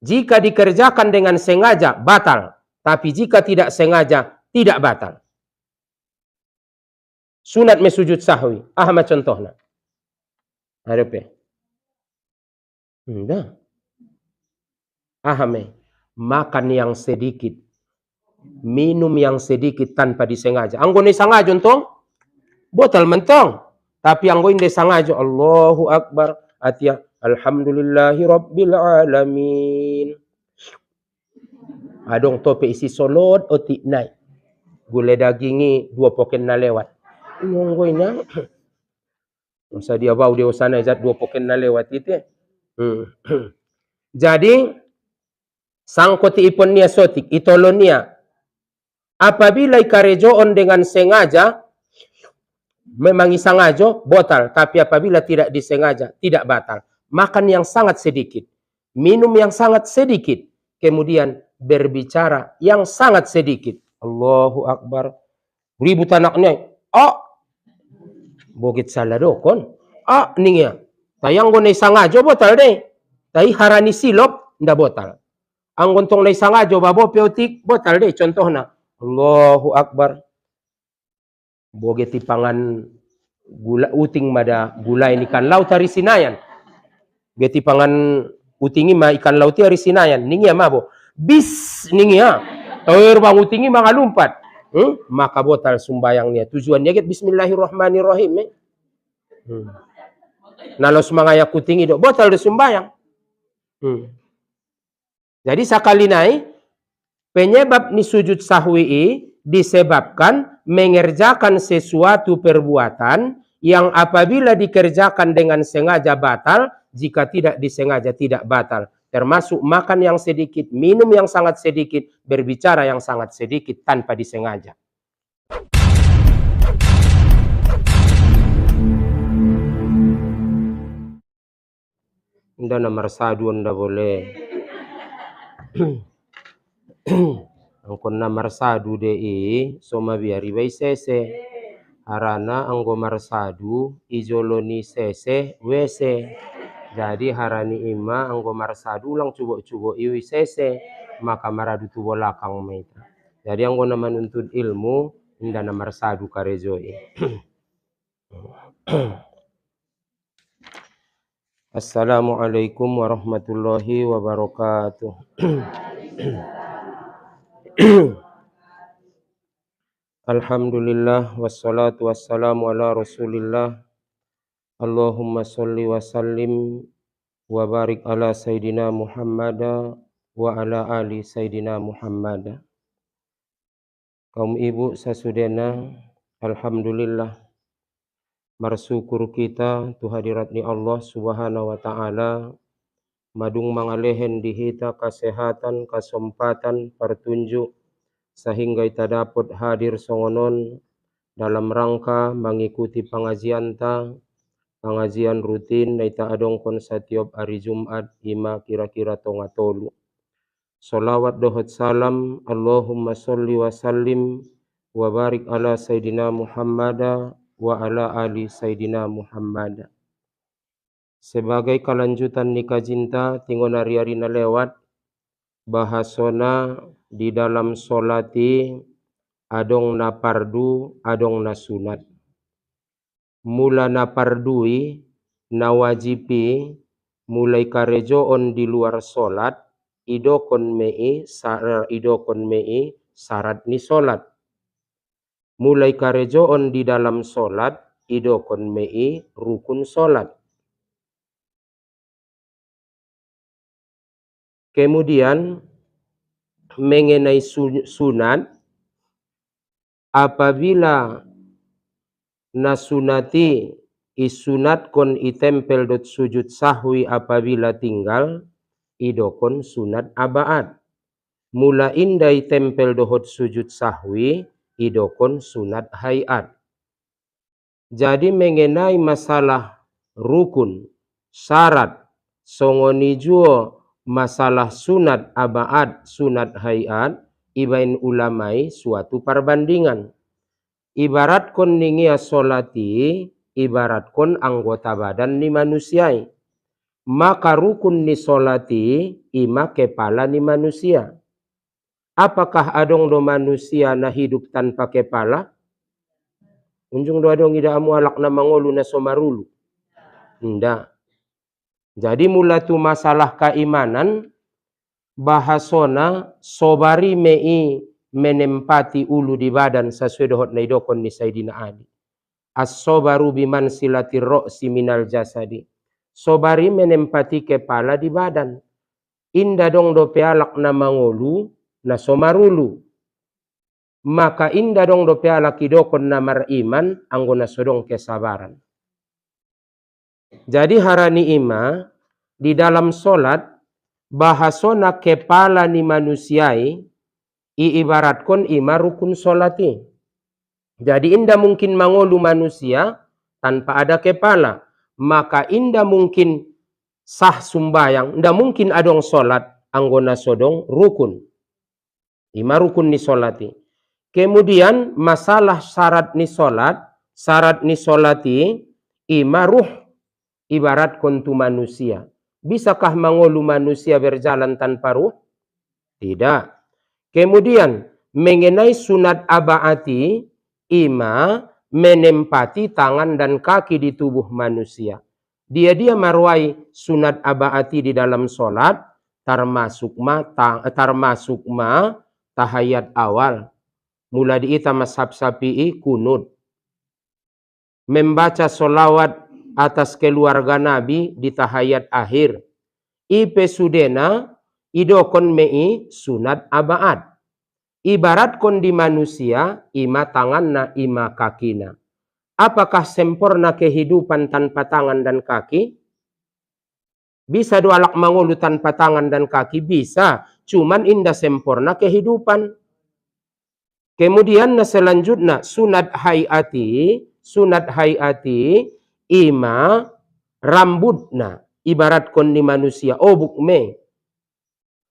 Jika dikerjakan dengan sengaja, batal. Tapi jika tidak sengaja, tidak batal. Sunat mesujud sahwi. Ahmad contohnya. Hadapi. Enggak. Ahame. Makan yang sedikit. Minum yang sedikit tanpa disengaja. Anggo ni sengaja untung. Botol mentong. Tapi anggo ini sengaja. Allahu Akbar. Atia. Alhamdulillahi Rabbil Alamin. Adong tope isi solod otik naik. Gule dagingi 2 poken na lewat. Nungguin na. Masa dia bau dia sana zat 2 poken na lewat itu. Jadi sangkoti ipon niya sotik itolon niya. Apabila ikarejoon dengan sengaja memang isengaja batal, tapi apabila tidak disengaja tidak batal. Makan yang sangat sedikit, minum yang sangat sedikit, kemudian berbicara yang sangat sedikit. Allahu Akbar. Ribut anaknya. Bogit salah dokon. Ningia. Tayang gonay sangajo botal deh. Tay harani silop nda botal. Ang gontong nay sangajo babo peotik botal deh contohna. Allahu Akbar. Bogit tipangan gula uting mada gulay ni ikan laut hari sinayan. Geti pangan utingi ma ikan laut hari sinayan. Ningia mabo. Bis ningia. Tawir bang utingi mga lumpat. Maka botal sumbayangnya. Tujuannya get bismillahirrahmanirrahim. Nalos mga yakutingi do botal do sumbayang. Jadi sakali nai penyebab ni sujud sahwi disebabkan mengerjakan sesuatu perbuatan yang apabila dikerjakan dengan sengaja batal, jika tidak disengaja tidak batal. Termasuk makan yang sedikit, minum yang sangat sedikit, berbicara yang sangat sedikit tanpa disengaja. Nda nomor 1 nda boleh. Angkon nomor 1 dei soma biari bai sese. Harana anggo marsadu ijoloni sese wese. Jadi harani ima anggo marsadu ulang cubo-cubo iwi sese. Maka maradu tu bolakang meita. Jadi anggo nama nuntut ilmu inda nomor 1 karejoi. Assalamualaikum warahmatullahi wabarakatuh. Alhamdulillah wassalatu wassalamu ala Rasulillah. Allahumma sholli wa sallim wa barik ala Sayyidina Muhammad wa ala ali Sayyidina Muhammad. Kaum ibu sasudena, alhamdulillah marsyukur kita tu hadirat ni Allah Subhanahu wa taala madung mangalehen dihita kesehatan, kesempatan, pertunjuk sehingga kita dapat hadir songonon dalam rangka mengikuti pengajian rutin naita adongkon setiap hari Jumat ima kira-kira tonga tolu. Salawat dohot salam Allahumma sholli wa sallim wa barik ala Sayyidina Muhammad wa ala ali Sayyidina Muhammad. Sebagai kelanjutan nikah cinta tingon hari-hari na lewat bahasona di dalam solati adong na pardu adong na sunat. Mula na pardui na wajibi mulai karejoon di luar solat idokon mei syarat ni solat. Mulai karejoon di dalam solat idokon mei rukun solat. Kemudian mengenai sunat, apabila nasunati isunat kon itempel dot sujud sahwi apabila tinggal idokon sunat abaat. Mula indai tempel dohot sujud sahwi idokon sunat hayat. Jadi mengenai masalah rukun, syarat, songoni juo masalah sunat abaat, sunat hayat, ibain ulamai suatu perbandingan. Ibarat kon ningia solati, ibarat kon anggota badan ni manusiai. maka rukun ni solati ima kepala ni manusia. Apakah adong do manusia na hidup tanpa kepala? Unjung do adong ida amu alak na mangolu na somarulu. Nda. Jadi mula tu masalah keimanan bahasona sobari mei menempati ulu di badan sesuai dohot na idokon ni Sayyidina Ali. As-sobaru biman silati ro'si minal jasadi. Sobari menempati kepala di badan. Inda dong do pealak na mangolu na somarulu. Maka inda dong do pealak idokon na mariman anggo na sodong kesabaran. Jadi harani ima di dalam solat bahasona kepala ni manusiai iibaratkan ima rukun solati. Jadi inda mungkin mangolu manusia tanpa ada kepala. Maka inda mungkin sah sumbayang, inda mungkin adong solat anggona sodong rukun. Ima rukun ni solati. Kemudian masalah syarat ni solati ima ruh ibarat kontu manusia. Bisakah mangolu manusia berjalan tanpa ruh? Tidak. Kemudian mengenai sunat abaati ima menempati tangan dan kaki di tubuh manusia. Dia marwai sunat abaati di dalam solat termasuk tahayat awal. Mula diita mashab Syafi'i kunut. Membaca solawat atas keluarga Nabi di tahayat akhir. Ipe sudena idokon mei sunat abaat. Ibarat kon di manusia ima tanganna ima kakina. Apakah sempurna kehidupan tanpa tangan dan kaki? Bisa doalak mangolu tanpa tangan dan kaki? Bisa. Cuman indah sempurna kehidupan. Kemudian na selanjutnya sunat hayati ima rambutna ibarat kon di manusia obuk me.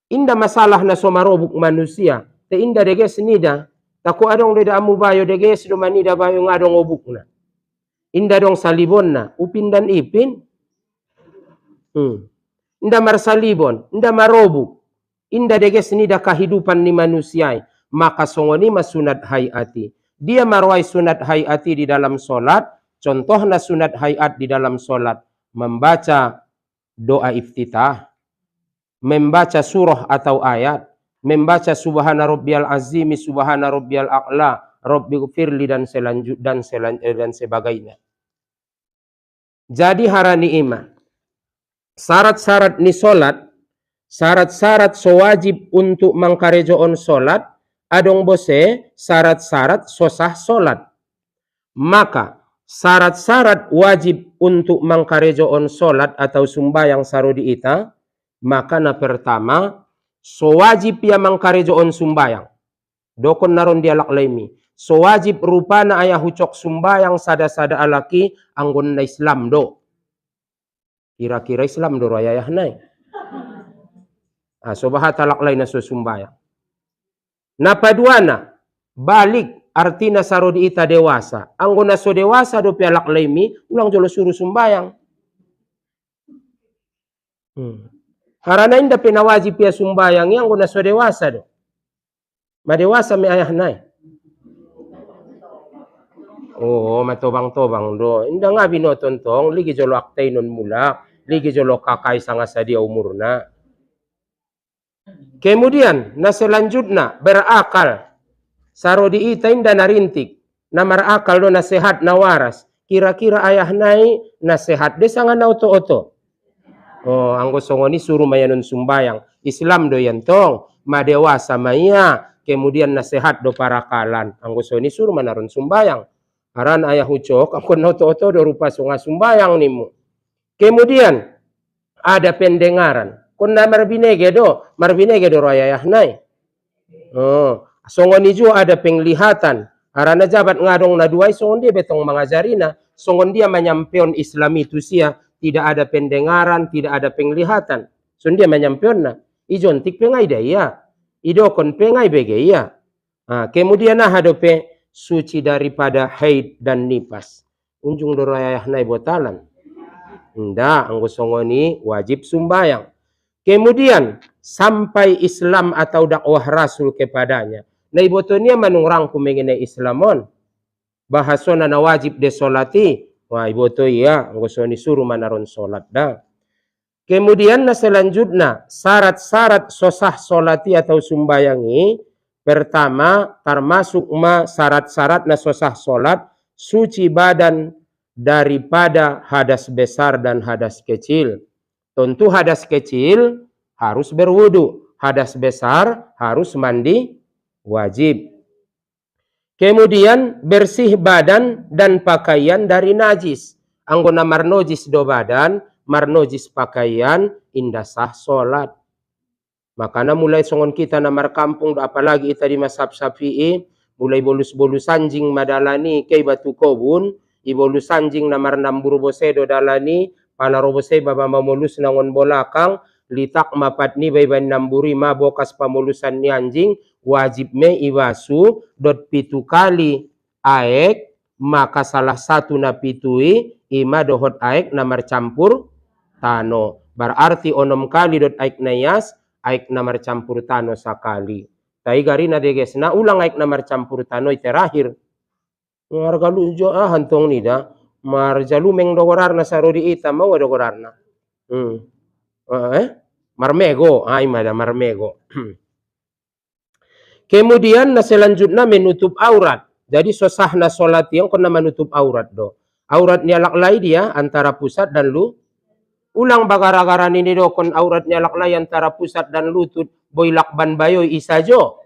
Indah masalah na somarobuk manusia. Te indah deges nida. Taku adong deda amu bayo deges do manida bayo ngadong obukna. Indah dong salibonna upin dan ipin. Indah marsalibon, indah marobuk. Indah deges nida kehidupan ni manusia. Maka songoni masunat hayati. Dia marwai sunat hayati di dalam solat. Contohnya sunat hayat di dalam solat. Membaca doa iftitah. Membaca surah atau ayat. Membaca subhana rabbiyal azimi, subhana rabbiyal a'la, rabbighfirli dan sebagainya. Jadi harani ima. Syarat-syarat ni solat. Syarat-syarat sewajib untuk mangkarejoon solat. Adong bose syarat-syarat sosah solat. Maka syarat-syarat wajib untuk mangkarejoon solat atau sumbayang sarodi ita. Maka na pertama sewajib ya mangkarejoon sumbayang. Dokon naron dia laklaimi. Sewajib rupana ayah hucok sumbayang sada-sada alaki anggon na Islam do. Kira-kira Islam do rayah nai. Sobahat laklay na sumbayang. Napaduana balik artina sarodi ita dewasa. Anggo na so dewasa do pialak laimi ulang jolo suruh sumbayang. Karena inda pinawajib ya sumbayang yang anggo na so dewasa do. Madewasa may ayah nai. Oh, matobang-tobang do. Inda nga binotontong ligi jolo aktay non mula, ligi jolo kakay sanga sa dia umurna. Kemudian na selanjutnya berakal. Sarodi ita inda narintik. Na marakal do na sehat na waras. Kira-kira ayah nai na sehat desa nga na oto-oto. Oh, anggo songoni suruh mayanon sumbayang. Islam do yan tong. Madewasa maya. Kemudian na sehat do parakalan. Anggo songoni suruh manaron sumbayang. Aran ayah ucok. Anggo na oto-oto do rupa sunga sumbayang nimu. Kemudian ada pendengaran. Kunda marbinege do rayah nai. Oh, songon ijo ada penglihatan. Arana jabat ngadong na duai songon dia betong mengajarina. Songon dia menyampeon Islam itu sia tidak ada pendengaran, tidak ada penglihatan. Songon dia menyampeon na. Ijontik pengai daya. Idokon pengai bege ya. Kemudian hadope suci daripada haid dan nifas. Unjung do rayah nai botalan. Nda, anggo songoni wajib sumbayang. Kemudian sampai Islam atau dakwah Rasul kepadanya. Nah ibotonia manungrangku mengenai Islamon. Bahasona na wajib de solati. Wah iboto iya, anggo soni suruh manaron solat dah. Kemudian na selanjutnya syarat-syarat sosah solati atau sumbayangi. Pertama termasuk syarat-syarat na sosah solat suci badan daripada hadas besar dan hadas kecil. Tentu hadas kecil harus berwudu, hadas besar harus mandi wajib. Kemudian bersih badan dan pakaian dari najis. Anggona marnojis do badan, marnojis pakaian, indah sah solat. Makanya mulai songon kita namar kampung, apalagi kita di Mazhab Syafi'i, mulai bolus-bolus anjing madalani kei batu kobun, ibolus anjing namar nambur bosedo dalani, pala robose baba mamulus nangon bolakang, litak mapatni bayban namburi ma bokas pamulusan ni anjing, wajib me iwasu dot pitu kali aek, maka salah satu na pitui ima dohot aek namar campur tano. Berarti onom kali dot aek nayas, aek namar campur tano sakali. Tai garina deges na ulang aek namar campur tano terakhir. Ngargalu jo hantong nida marjalu meng dogorarna sarodi ita mau dogorarna. Marmego, ay mada marmego. Kemudian na selanjutnya menutup aurat. Jadi sosahna solat yang kena menutup aurat do. Aurat laklai dia antara pusat dan lu. Ulang bagara-gara ini do kon aurat laklai antara pusat dan lutut. Boy lakban bayoy isajo.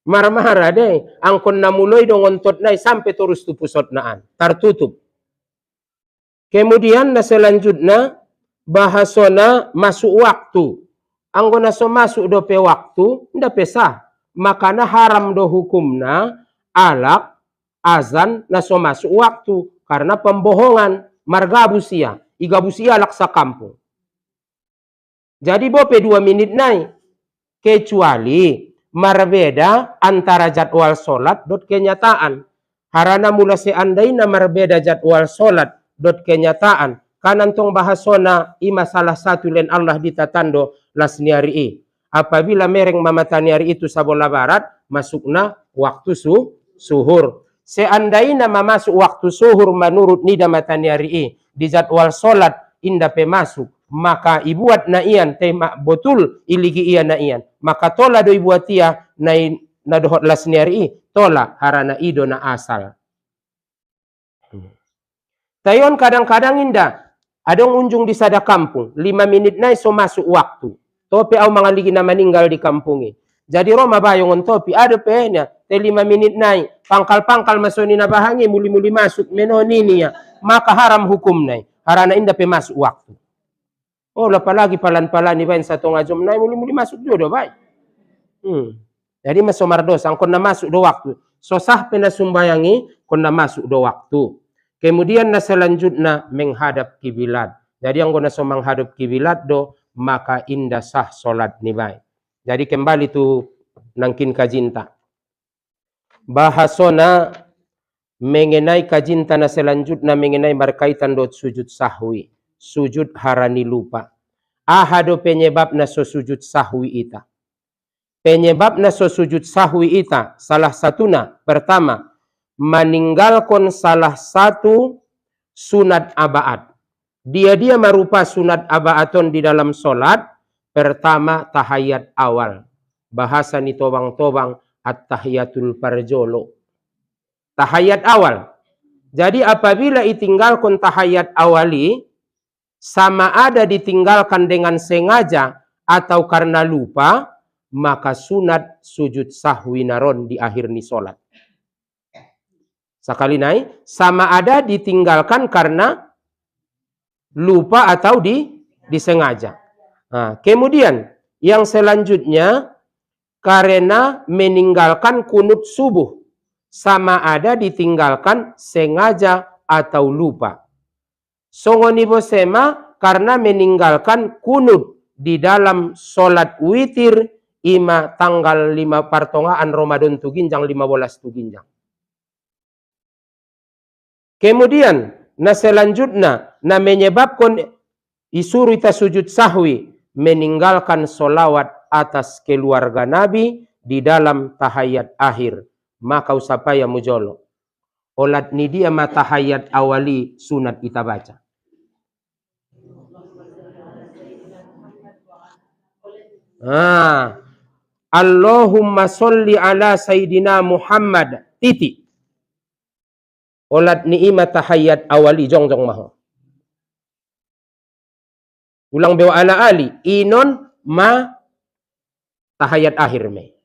Marmara deh. Angkon namuloy do ngontot nai sampai terus tu pusat naan. Tertutup. Kemudian na selanjutnya bahasona masuk waktu. Anggona so masuk do pe waktu, nda pesah. Makana haram do hukumna alak azan na so masuk waktu. Karena pembohongan margabusia. Igabusia alak sa kampung. Jadi bope 2 menit nai. Kecuali marbeda antara jadwal solat dot kenyataan. Harana mula seandai na marbeda jadwal solat dot kenyataan. Kanantong bahasona ima salah satu len Allah ditatando las niari. Apabila mereng mamatani hari itu sa bola barat, masukna waktu suhur. Seandainya masuk waktu suhur menurut nida matani hari di jadwal solat inda pe masuk, maka ibuat na ian tema betul iligi ian na ian. Maka tola do ibuat ia na dohot las niari tola harana ido na asal. Tayon kadang-kadang indah. Adong unjung di sada kampung, 5 menit na so masuk waktu. Topi au mga ligi na meninggal di kampungi. Jadi Roma bayongon topi, ada pehnya, 5 menit na pangkal-pangkal masoni na bahangi, muli-muli masuk, menoni ya. Maka haram hukum na. Harana inda pe masuk waktu. Oh, lapalagi palan-palan ni bain satu ngajom na, muli-muli masuk jodoh baik. Jadi masomar dosa, kon na masuk do waktu. So sah pena sumbayangi, kon na masuk do waktu. Kemudian na selanjutnya menghadap kiblat. Jadi yang guna so menghadap kiblat do maka indah sah solat ni baik. Jadi kembali tu nangkin kajinta. Bahasona mengenai kajinta na selanjutnya mengenai berkaitan do sujud sahwi, sujud harani lupa. Ahado penyebab na so sujud sahwi ita. Penyebab na so sujud sahwi ita salah satuna pertama meninggalkan salah satu sunat abaat. Dia merupa sunat abaaton di dalam solat. Pertama tahiyat awal. Bahasa ni tobang-tobang at-tahiyatul parjolo. Tahiyat awal. Jadi apabila ditinggalkan tahiyat awali, sama ada ditinggalkan dengan sengaja atau karena lupa, maka sunat sujud sahwi naron di akhir ni solat. Sekali naik, sama ada ditinggalkan karena lupa atau disengaja. Nah, kemudian yang selanjutnya karena meninggalkan kunut subuh, sama ada ditinggalkan sengaja atau lupa. Songoni bosema karena meninggalkan kunut di dalam solat witir ima tanggal 5 partongaan Ramadan tu ginjang 15 tu ginjang. Kemudian na selanjutnya na menyebabkan disuruh kita sujud sahwi meninggalkan solawat atas keluarga Nabi di dalam tahayat akhir. Maka usapaya mujolo. Olat ni dia ma tahayat awali sunat kita baca. Allahumma sholli ala Sayyidina Muhammad titik. Olat ni ima tahayat awali jong maho. Ulang bewa ala ali inon ma tahayat akhir me.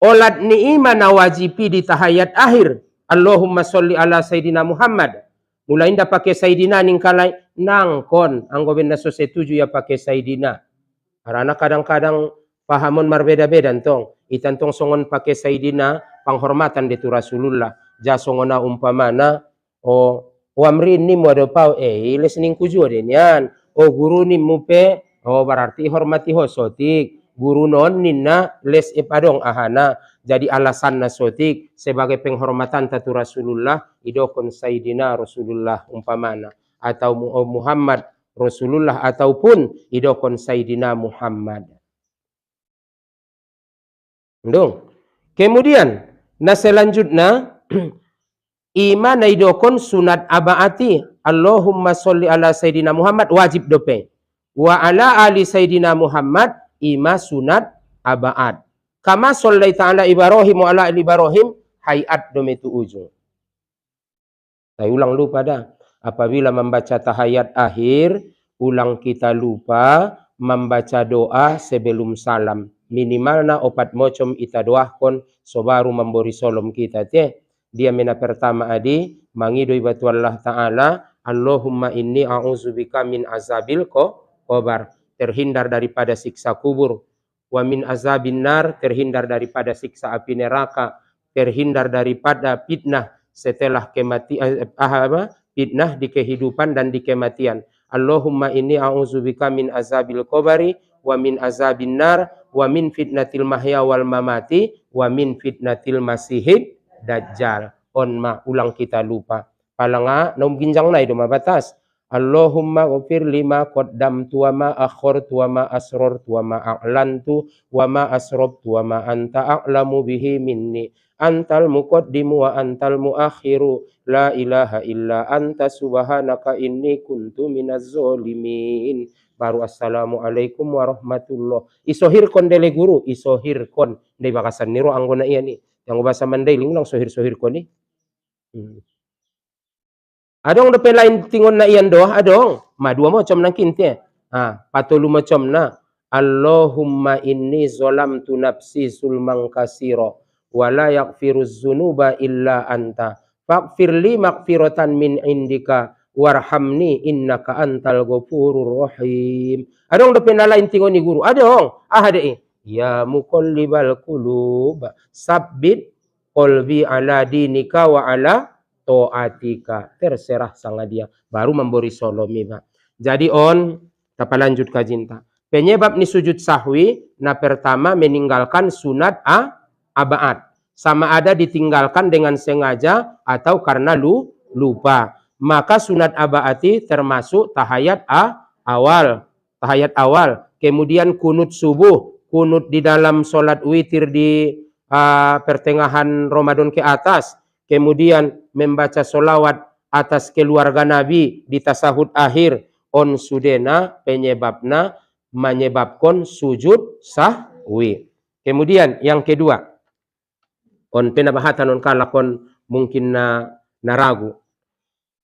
Olat ni ima na wajibi di tahayat akhir. Allahumma sholli ala Sayyidina Muhammad. Mula inda pakai Sayyidina ningkalai nangkon. Anggo benda so setuju ya pakai Sayyidina. Karena kadang-kadang pahamun marbeda-beda tong. Itan tong songon pakai Sayyidina penghormatan di tu Rasulullah. Ja songona umpamana wamrin ni mo do pau listening kujo den yan. Guru ni mupe berarti hormati hosotik. Guru non ninna les ipadong ahana. Jadi alasan nasotik sebagai penghormatan tatu Rasulullah idokon Sayyidina Rasulullah umpamana atau Muhammad Rasulullah ataupun idokon Sayyidina Muhammad. Ndong. Kemudian na selanjutnya iman na idokon sunat abaati Allahumma sholli ala Sayyidina Muhammad wajib dope. Wa ala ali Sayyidina Muhammad ima sunat abaat. Kama shollaita ala Ibrahim wa ala ali Ibrahim hayat dometu ujung. Saya ulang lupa dah. Apabila membaca tahayat akhir, ulang kita lupa membaca doa sebelum salam. Minimalna opat mocom ita doahkon so baru memberi solom kita teh. Dia mena pertama adi mangidoi batu Allah Ta'ala Allahumma inni a'udzubika min azabil qabar, terhindar daripada siksa kubur, wa min azabin nar, terhindar daripada siksa api neraka, terhindar daripada fitnah setelah kematian, fitnah di kehidupan dan di kematian. Allahumma inni a'udzubika min azabil qabri wa min azabin nar wa min fitnatil mahya wal mamati wa min fitnatil masihid dajjal. Ma ulang kita lupa. Palanga nom ginjang na itu mabatas. Allahumma ghfir lima qaddamtu wa ma akhartu wa ma asrartu wa ma a'lantu wa ma asrabtu wa ma anta a'lamu bihi minni. Antal muqaddimu wa antal muakhiru la ilaha illa anta subhanaka inni kuntu minaz zalimin. Baru assalamualaikum warahmatullah. Isohir kon dele guru, isohir kon dei bakasan niro anggona iya ni. Yang bahasa Mandailing lang sohir-sohir kon ni. Adong depe lain tingon na iyan doa adong. Madua macam nang kinte. Patulu macam na. Allahumma inni zolamtu nafsi sulman kasiro wa la yaghfiruz dzunuba illa anta. Faghfirli maghfiratan min indika warhamni innaka antal ghafurur rahim. Adong depe na lain tingon ni guru. Adong. Dei. Ya muqallibal qulub sabbit qalbi ala dinika wa ala to'atika, terserah sang dia baru memberi solomi ba. Jadi kita lanjut kajinta. Penyebab ni sujud sahwi na pertama meninggalkan sunat abaat. Sama ada ditinggalkan dengan sengaja atau karena lupa. Maka sunat abaati termasuk tahayat awal. Tahayat awal. Kemudian kunut subuh, kunut di dalam solat witir di pertengahan Ramadan ke atas. Kemudian membaca solawat atas keluarga Nabi di tasahud akhir sudena penyebabna menyebabkan sujud sahwi. Kemudian yang kedua penabahatan kalakon mungkin na ragu.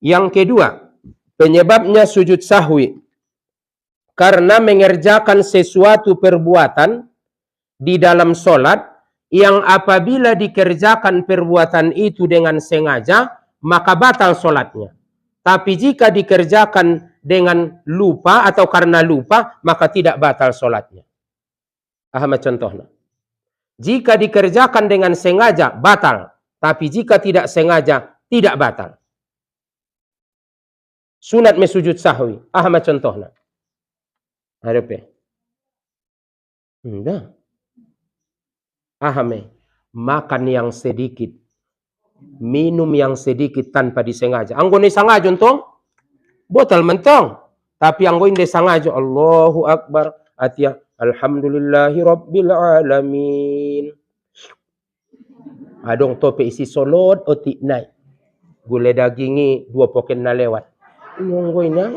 Yang kedua penyebabnya sujud sahwi karena mengerjakan sesuatu perbuatan di dalam solat yang apabila dikerjakan perbuatan itu dengan sengaja, maka batal solatnya. Tapi jika dikerjakan dengan lupa atau karena lupa, maka tidak batal solatnya. Contohnya. Jika dikerjakan dengan sengaja, batal. Tapi jika tidak sengaja, tidak batal. Sunat mesujud sahwi. Contohnya. Hadapi. Makan yang sedikit Minum yang sedikit tanpa disengaja. Anggo ni sengaja entong, botol mentong. Tapi anggo inde sengaja, Allahu Akbar, atia alhamdulillahi rabbil alamin. Adong tope isi solod otik naik. Gule dagingi 2 poken na lewat. Anggo ina.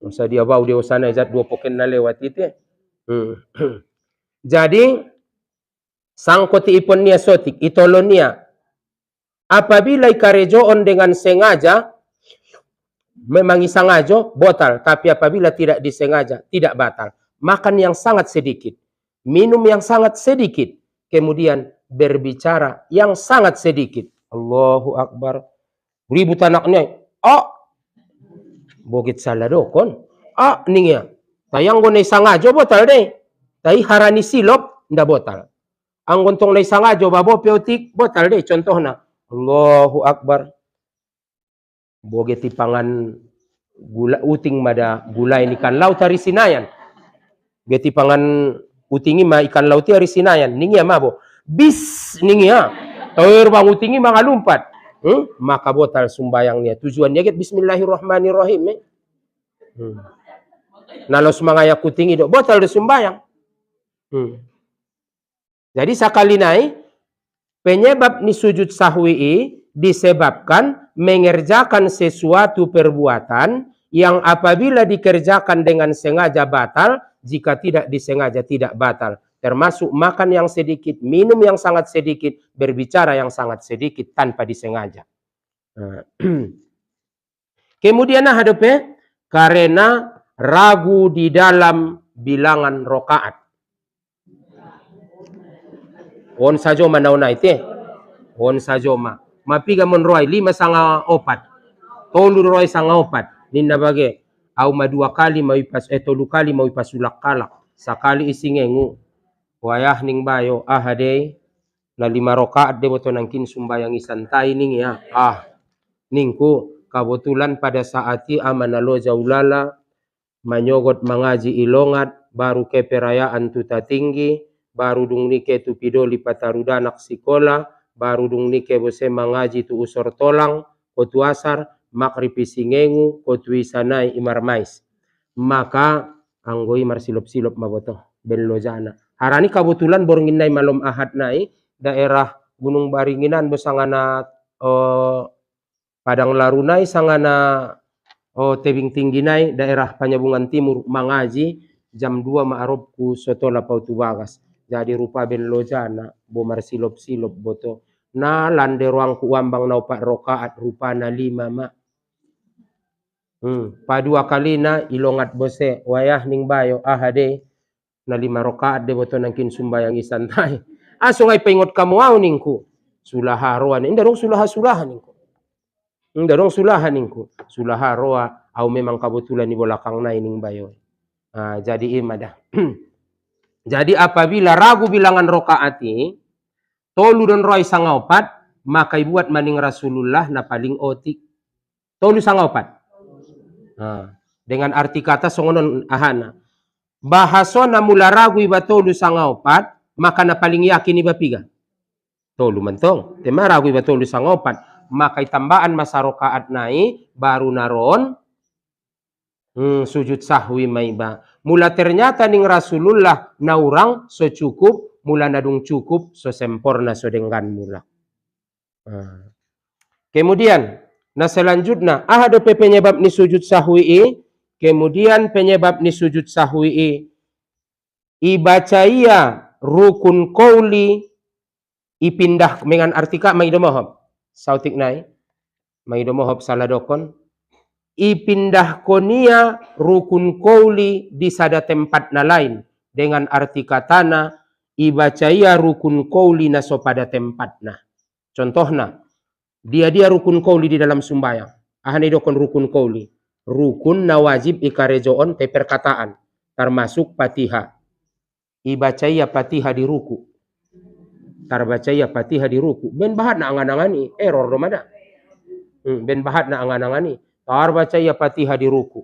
Masa dia bau dia sana zat 2 poken na lewat itu. Jadi sangkoti ipon nia sotik, itolon nia. Apabila ikarejoon dengan sengaja, memang isengaja, botal. Tapi apabila tidak disengaja, tidak batal. Makan yang sangat sedikit. Minum yang sangat sedikit. Kemudian berbicara yang sangat sedikit. Allahu Akbar. Ribut anaknya. Bogit salah dokon. Ningia. Tayang gonay sengaja, botal deh. Tapi harani silop, nda botal. Ang gontong na sengaja, babo peotik, botal deh. Contohnya. Allahu Akbar. Boge tipangan gula uting mada gulay ni ikan laut hari sinayan. Geti pangan utingi ma ikan laut hari sinayan. Ningia mabo. Bis ningia. Tawir bang utingi mga lumpat. Maka botal sumbayang niya. Tujuannya get bismillahirrahmanirrahim. Nalos mga yak utingi do. Botal do sumbayang. Jadi sakali nai. Penyebab ni sujud sahwi disebabkan mengerjakan sesuatu perbuatan yang apabila dikerjakan dengan sengaja batal, jika tidak disengaja tidak batal. Termasuk makan yang sedikit, minum yang sangat sedikit, berbicara yang sangat sedikit tanpa disengaja. Kemudian hadapnya karena ragu di dalam bilangan rokaat. On sajo manauna ite. On sajo ma. Mapiga mon roy 5 sanga 4. Tolu roy sanga 4. Ninna bage. Au ma 2 kali mau ipas 3 kali mau ipasulak kalak. Sakali isingengu. Wayah ning bayo ahade na 5 rakaat de boto nangkin sumbayang isantai ning ya. Ningku kebetulan pada saat i amanalo jaulala manyogot mengaji ilongat baru ke perayaan tuta tinggi. Baru dung nike tu pidoli patarudanak sikola, baru dung nike bose mengaji tu usor tolang, kotu asar, makrib isingengu, kotu isanai imarmais. Maka anggoi marsilop-silop maboto, benlojana. Harani kebetulan bornginai malom ahad nai, daerah Gunung Baringinan bosangana Padang Larunai, sangana tebing tinggi nai, daerah Panyabungan Timur mengaji, jam 2 ma'arobku sotola pautu bagas. Jadi rupa ben lojana bomar silop-silop boto na lande ruang kuambang na 4 rakaat rupa na 5 ma. Pa 2 kali na ilongat bose wayah ning bayo ahade na 5 rakaat de boto nangkin sumbayang isantai. Sungay pengot kamu au ningku. Sulaharoan inda dong sulaha-sulahan ningku. Inda dong sulahan ningku. Sulaharoa au memang kebetulan di belakang na ning bayo. Jadi imada. Jadi apabila ragu bilangan rokaati, tolu dan roy sanga 4, maka ibuat maning Rasulullah na paling otik. Tolu sanga 4. Dengan arti kata songonon ahana. Bahaso na mula ragu iba tolu sanga 4, maka na paling yakin iba piga. Tolu mentong. Tema ragu iba tolu sanga 4, maka itambaan masa rokaat nai, baru naron sujud sahwi maiba. Mula ternyata ning Rasulullah na urang so cukup, mula nadung cukup so sempurna so dengan mula. Kemudian na selanjutnya ada penyebab ni sujud sahwi kemudian penyebab ni sujud sahwi ibacaya rukun qauli ipindah dengan artika maidomohop sautik nai maidomohop saladokon ipindah konia rukun qauli di sada tempat na lain dengan arti katana ibacaya rukun qauli na so pada tempatna. Contohna dia rukun qauli di dalam sumbayang. Ahane dokon rukun qauli. Rukun na wajib ikarejoon te perkataan termasuk Fatihah. Ibacaya Fatihah di ruku. Tarbacaya Fatihah di ruku. Ben bahat na angan-angani error domada. Ben bahat na angan-angani. Tar bacaya Fatihah di ruku.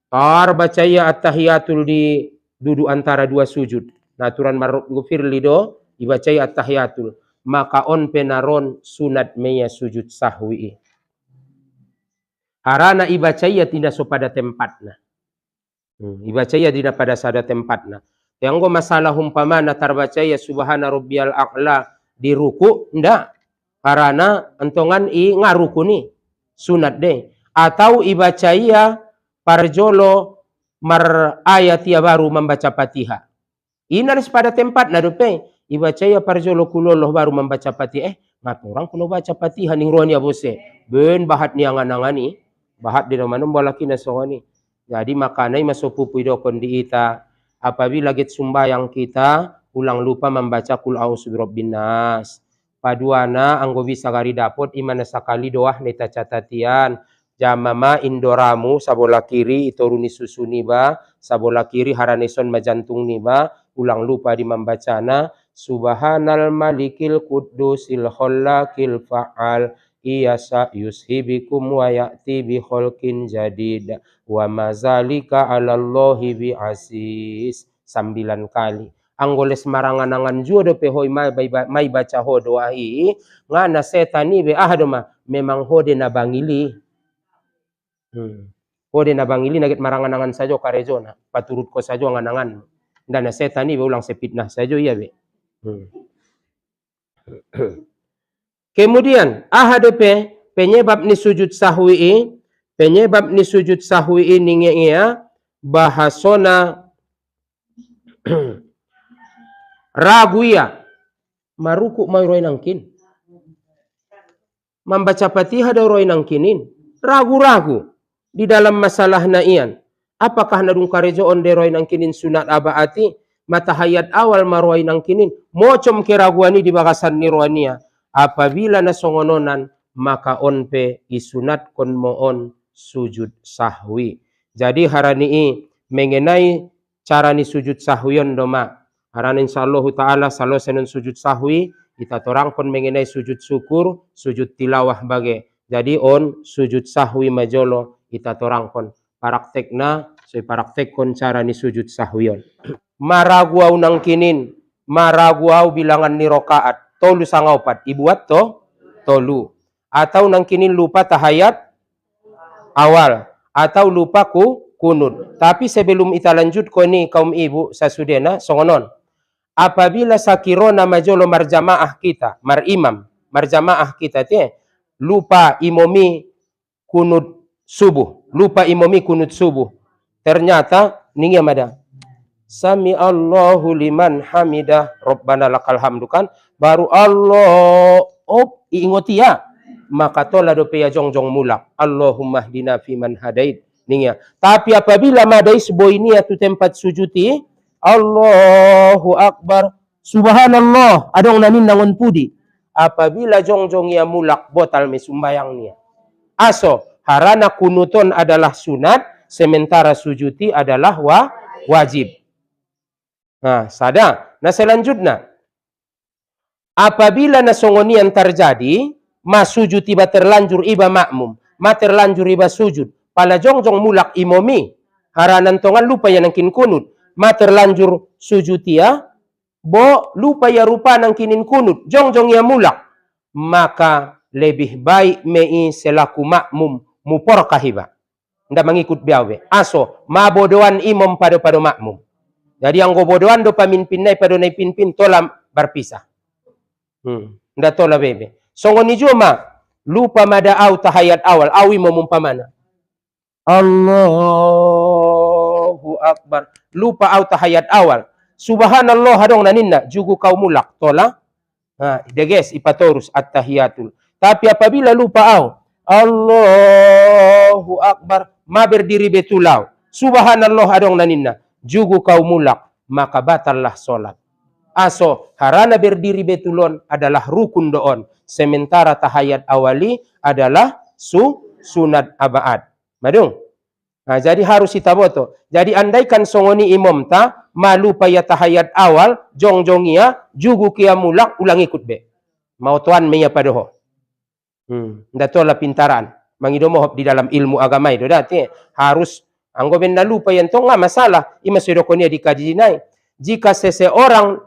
Tar bacaya at-tahiyatul di duduk antara 2 sujud. Naturan marruf gufir lido ibacaya at-tahiyatul. maka on penaron sunat meya sujud sahwi. Harana ibacaya tidak so pada tempatna. Ibacaya tidak pada sada tempatna. Yang masalah umpamana tarbacaya subhana rabbiyal a'la di ruku, ndak. Karena entongan ngaruku nih sunat deh. Atau ibacaya parjolo mar ayat ya baru membaca Fatihah. Ini harus pada tempat nadupe. Ibacaya parjolo kuloloh baru membaca Fatihah. Ngaturang kuno baca Fatihah ning ruania bose. Ben bahat ni angan-angani. Bahat di manum balaki na sohani. Jadi makanai masopupui dokon di ita. Apabila get sumbayang kita ulang lupa membaca kul a'udzu birabbin nas. Paduana anggo bisa gari dapot imana sakali doah neta catatian. Jamama indoramu sabola kiri itoruni susu niba, sabola kiri haraneson majantung niba, ulang lupa di membacana subhanal malikil qudusil khallaqil fa'al iyasa yushibikum wa ya'ti bi khalqin jadid wa mazalika 'alallahi bi aziz 9 kali. Anggoles marangan-angan judo pehoy may baca ho doahi ngana setani be ahdoma memang hode na bangili. Hode na bangili naget marangan-angan sajo karejona paturut ko sajo nganangan dan setani be ulang sepitnah sajo iya be. Kemudian ahadepe penyebab ni sujud sahwi ini ya bahasona raguya maruku mayroi nangkin membaca Fatihah da roi nangkinin ragu-ragu di dalam masalah naian apakah nadung karejo on de roi nangkinin sunat abaati mata hayat awal maroi nangkinin mocom keraguani di bagasan ni roania apabila nasongononan maka onpe isunat kon moon sujud sahwi. Jadi harani mengenai cara ni sujud sahwion doma harani insyaallah taala salosen sujud sahwi kita torang pun mengenai sujud syukur sujud tilawah bage. Jadi on sujud sahwi majolo kita torang pun paraktekna so paraktek kon cara ni sujud sahwion. Maraguau nangkinin maraguau bilangan ni rokaat tolu sangaupat ibuat to tolu atau nangkinin lupa tahayat awal atau lupa kunut. Tapi sebelum kita lanjut ko ni kaum ibu sasudena songonon apabila sakirona majolo marjamaah kita marimam marjamaah kita te lupa imomi kunut subuh ternyata ningi amada Sami Allahu liman hamidah Rabbana lakal hamdu kan baru Allah ingoti ya maka tola dope ya jongjong mulak Allahumma hdina fiman hadait ningia. Tapi apabila madai sebuah ini tu tempat sujuti Allahu akbar subhanallah adong namin nangon pudi apabila jongjong ya mulak botal mesumbayang nia aso harana kunuton adalah sunat sementara sujuti adalah wajib. Nah, sada. Nah, selanjutnya apabila nasongonian terjadi masujud tiba terlanjur iba makmum terlanjur iba sujud pala jongjong mulak imomi haranan tongan lupa ya nangkin kunut terlanjur sujud ya bo lupa ya rupa nangkinin kunut jongjong ya mulak maka lebih baik mei selaku makmum mupor kahiba ndak mengikut biawe aso mabodoan imam pada makmum. Jadi yang gobodoan do pamimpin nai pada nai pinpin tolam berpisah. Ndak tola bebe. Songoni juma lupa mada au tahayat awal awi memumpamana. Allahu akbar. Lupa au tahayat awal. Subhanallah hadong naninna jugu kau mulak tola. Deges ipatorus at-tahiyatul. Tapi apabila lupa au Allahu akbar ma berdiri betulau. Subhanallah hadong naninna jugu kau mulak maka batallah solat. Aso harana berdiri betulon adalah rukun doon sementara tahayat awali adalah sunat abaad. Madung. Nah, jadi harus kita boto. Jadi andaikan songoni imam ta malu paya tahayat awal jongjongia jugu kia mulak ulang ikut be. Mau tuan meya padoho. Ndatola pintaran. Mangidomo di dalam ilmu agama itu dati harus anggo benda lupa yang tonga masalah ima sedokonia dikaji nai. Jika seseorang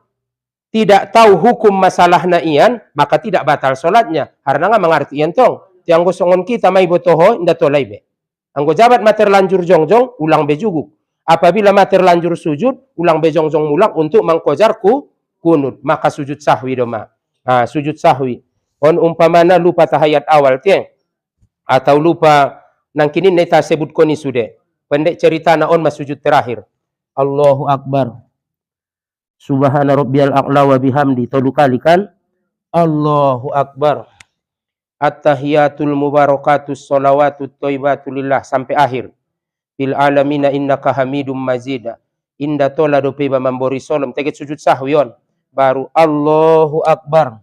tidak tahu hukum masalah na iyan, maka tidak batal solatnya. Karena nga mengerti iyan tong. Tiang gosongon kita may botoho, inda tolay be. Anggo jabat mater lanjur jongjong, ulang be juguk. Apabila mater lanjur sujud, ulang be jongjong mulak untuk mengkojar kunut. Maka sujud sahwi doma. Sujud sahwi. On umpamana lupa tahayat awal tiang. Atau lupa nang kini neta sebut koni sude. Pendek cerita na on masujud terakhir. Allahu Akbar. Subhana rabbiyal a'la wa bihamdi. Tolu kali kan? Allahu Akbar. At-tahiyatul mubarakatus sholawatut thayyibatulillah sampai akhir. Bil alamina innaka hamidum mazida. Inda tola dopiba membori solam. Teget sujud sahwi on. Baru Allahu Akbar.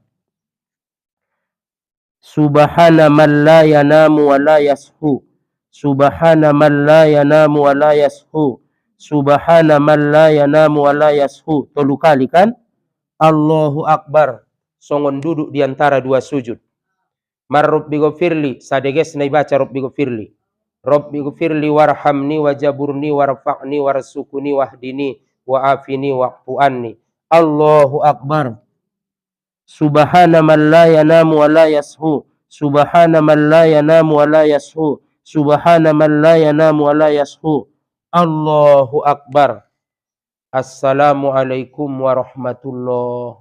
Subhana man la yanamu wa la yashu. Subhana man la yanamu wa la yashu. Subhana man la yanamu wa la yashu. Tolu kali kan? Allahu Akbar. Songon duduk di antara dua sujud. Mar Rabbi ghafirli. Sadeges na ibaca Rabbi ghafirli. Rabbi ghafirli warhamni wajaburni warfa'ni warsukuni wahdini wa'afini wa'fu'anni. Allahu Akbar. Subhana man la yanamu wa la yashu. Subhana man la yanamu wa la yashu. Subhana man la yanamu wa la yashu. Allahu Akbar. Assalamualaikum warahmatullah.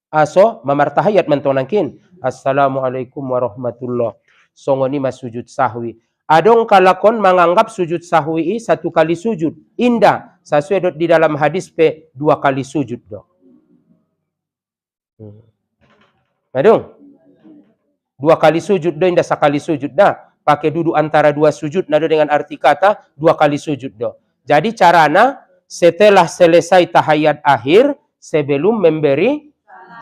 Aso mamartahayat mantonangkin. Assalamualaikum warahmatullah. Songoni masujud sahwi. Adong kalakon menganggap sujud sahwi satu kali sujud. Indah. Sesuai di dalam hadis pe 2 kali sujud do. Adong. 2 kali sujud do indah sekali sujud dah. Pakai duduk antara 2 sujud nado dengan arti kata 2 kali sujud do. Jadi carana setelah selesai tahiyat akhir sebelum memberi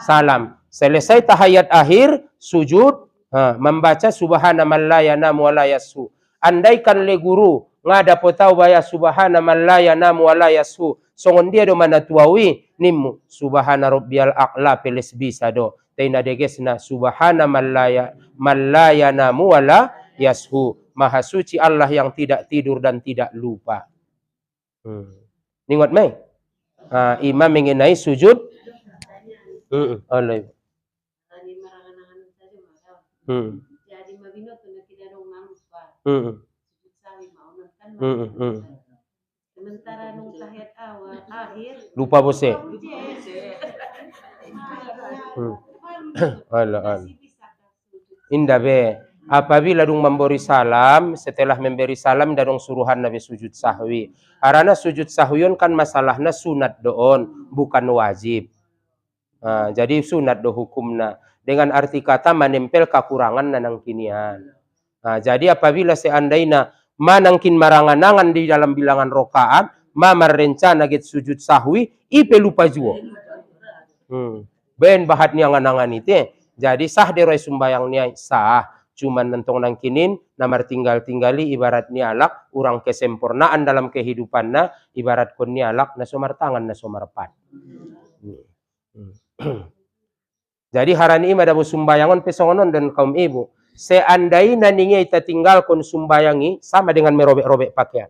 salam. Selesai tahiyat akhir, sujud, membaca subhana man la yanamu wa la yashu. Andaikan le guru ngada potau baya subhana man la yanamu wa la yashu. Songon dia do mana tuawi nimmu subhana rabbiyal a'la peles bisa do. Taina degesna subhana man la yanamu wa la yashu. Maha suci Allah yang tidak tidur dan tidak lupa. Ningot mai? Imam mengenai sujud. Oleh. Jadi mabino tu nak kita dong lupa. Sujud sahwi mau kan. Sementara nung tahiyat awal akhir lupa bose. Allah. Indah be. Apabila dong memberi salam, setelah memberi salam dadong suruhan Nabi sujud sahwi. Karena sujud sahwion kan masalahnya sunat doon, bukan wajib. Jadi sunat do hukumna. Dengan arti kata menempel kekurangan nanang kinian. Jadi apabila seandainya manangkin maranganangan di dalam bilangan rokaat, merencana get sujud sahwi, ipe lupa juo. Ben bahat niang anangan itu. Jadi sah deroi sumbayangnya sah. Cuman nentong nangkinin, namar tinggali ibarat nialak, urang kesempurnaan dalam kehidupannya, ibarat kon nialak, nasomar tangan, nasomar pat. Jadi harani ima dabu sumbayangon pesongonon dan kaum ibu. Seandainya ningi kita tinggalkan sumbayangi sama dengan merobek-robek pakaian.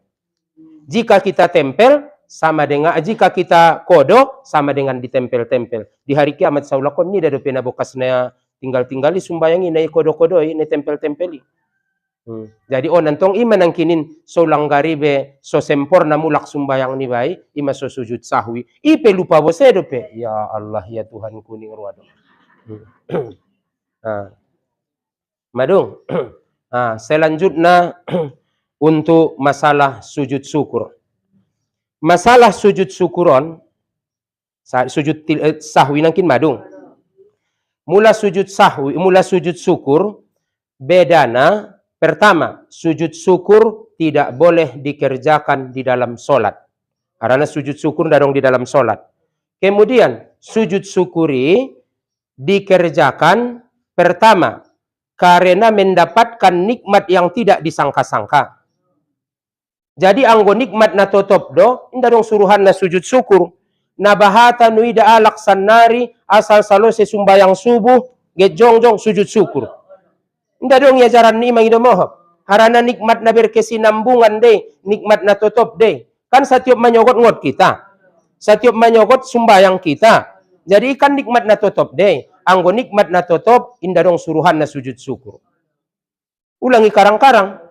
Jika kita tempel sama dengan jika kita kodo sama dengan ditempel-tempel. Di hari kiamat saulakon ni dadu pena bokasnya tinggal-tinggali sumbayangi na kodo-kodo na tempel-tempeli. Jadi nantong ima nangkinin so langgaribe so sempurna mulak sumbayang ni bay ima so sujud sahwi. Ipe lupa bose dope. Ya Allah ya Tuhan kuning ruado. Madung. Selanjutnya untuk masalah sujud syukur. Masalah sujud syukuron, sujud sahwi nangkin madung. Mula sujud sahwi, mula sujud syukur, bedana pertama, sujud syukur tidak boleh dikerjakan di dalam solat. Karena sujud syukur dadong di dalam solat. Kemudian sujud syukuri dikerjakan pertama karena mendapatkan nikmat yang tidak disangka-sangka. Jadi anggo nikmat na totop do, inda dong suruhan na sujud syukur. Nabahata nuida alak sanari asal salo sesumbayang subuh get jongjong sujud syukur. Inda dong ya jaran ni mangido mohop. Harana nikmat na berkesinambungan de, nikmat na totop de. Kan setiap menyogot ngot kita. Setiap menyogot sumbayang kita. Jadi ikan nikmat na totop deh. Anggo nikmat na totop, inda dong suruhan na sujud syukur. Ulangi karang-karang.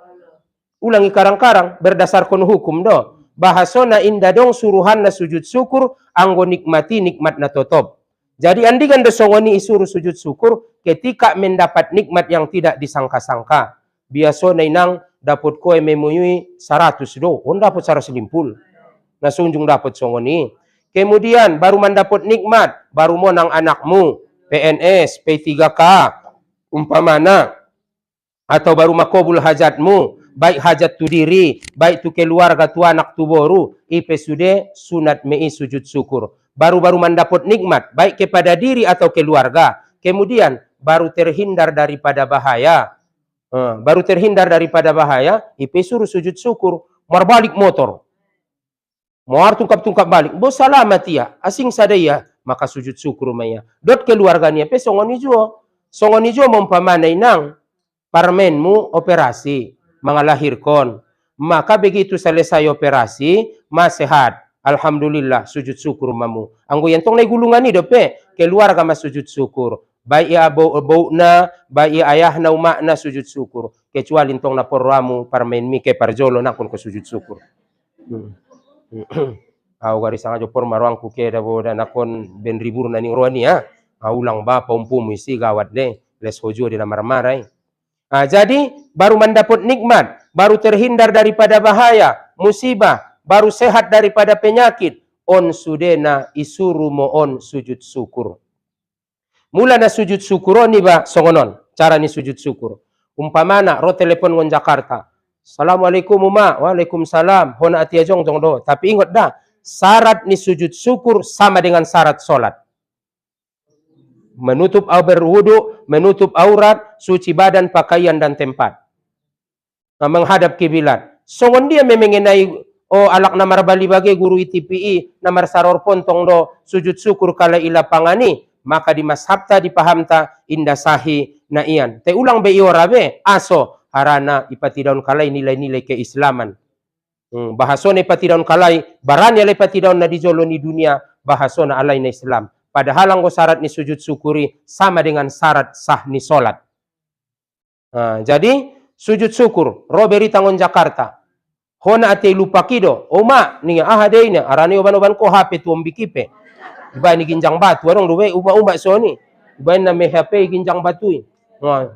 Ulangi karang-karang berdasarkan hukum do. Bahasona inda dong suruhan na sujud syukur, anggo nikmati nikmat na totop. Jadi andikan dosongoni isuruh sujud syukur ketika mendapat nikmat yang tidak disangka-sangka. Biasa nang dapat koe memuyui 100 do, on dapat 150. Nah sunjung dapat songoni. Kemudian baru mendapat nikmat, baru mau nang anakmu PNS, P3K, umpamana, atau baru makobul hajatmu, baik hajat tu diri, baik tu keluarga tu anak tu boru, ipe sude sunat mei sujud syukur. Baru-baru mendapat nikmat, baik kepada diri atau keluarga. Kemudian baru terhindar daripada bahaya. Baru terhindar daripada bahaya, ipe suruh sujud syukur. Marbalik motor. Muar tungkap-tungkap balik. Bos selamat ya, asing sadaya, maka sujud syukur maya. Dot keluarganya pe songoni juo. Songoni juo mempamanai nang parmenmu operasi, mengalahirkan. Maka begitu selesai operasi, sehat. Alhamdulillah, sujud syukur mamu. Anggo yang tong gulungan ini dope, keluarga mas sujud syukur. Baik ya bau-na, baik ya ayahna umakna sujud syukur. Kecuali tong na porramu parmen mi ke parjolo nakon ko sujud syukur. Au garis sangat jopor marwang kuke da boda nakon ben ribur nani roani ya. Ulang ba pompu isi gawat deh. Les hojo di marmarai. Jadi baru mendapat nikmat, baru terhindar daripada bahaya, musibah, baru sehat daripada penyakit. On sudena isuru moon sujud syukur. Mula na sujud syukur ni ba songonon. Cara ni sujud syukur. Umpamana ro telepon ngon Jakarta. Assalamualaikum Uma, waalaikumsalam. Hona atia jong do. Tapi ingat dah, syarat ni sujud syukur sama dengan syarat solat. Menutup berwudu, menutup aurat, suci badan, pakaian dan tempat. Menghadap kiblat. Songon dia memengenai alak namar bali bagi guru ITPI namar saror pontong do sujud syukur kala ila pangani, maka di mashabta dipahamta indah sahi na ian. Te ulang be iorabe aso harana ipati daun kalai nilai-nilai keislaman. Bahasona ipati daun kalai baranya ipati daun na dijolo ni dunia, bahasona alai na Islam. Padahal anggo syarat ni sujud syukuri sama dengan syarat sah ni solat. Jadi sujud syukur roberi tangon Jakarta. Hona ate lupa kido. Oma ni ahadeinya arani oban-oban ko HP tu ombikipe. Iba ni ginjang batu arong duwe uma-uma soni. Iba na me HP ginjang batui.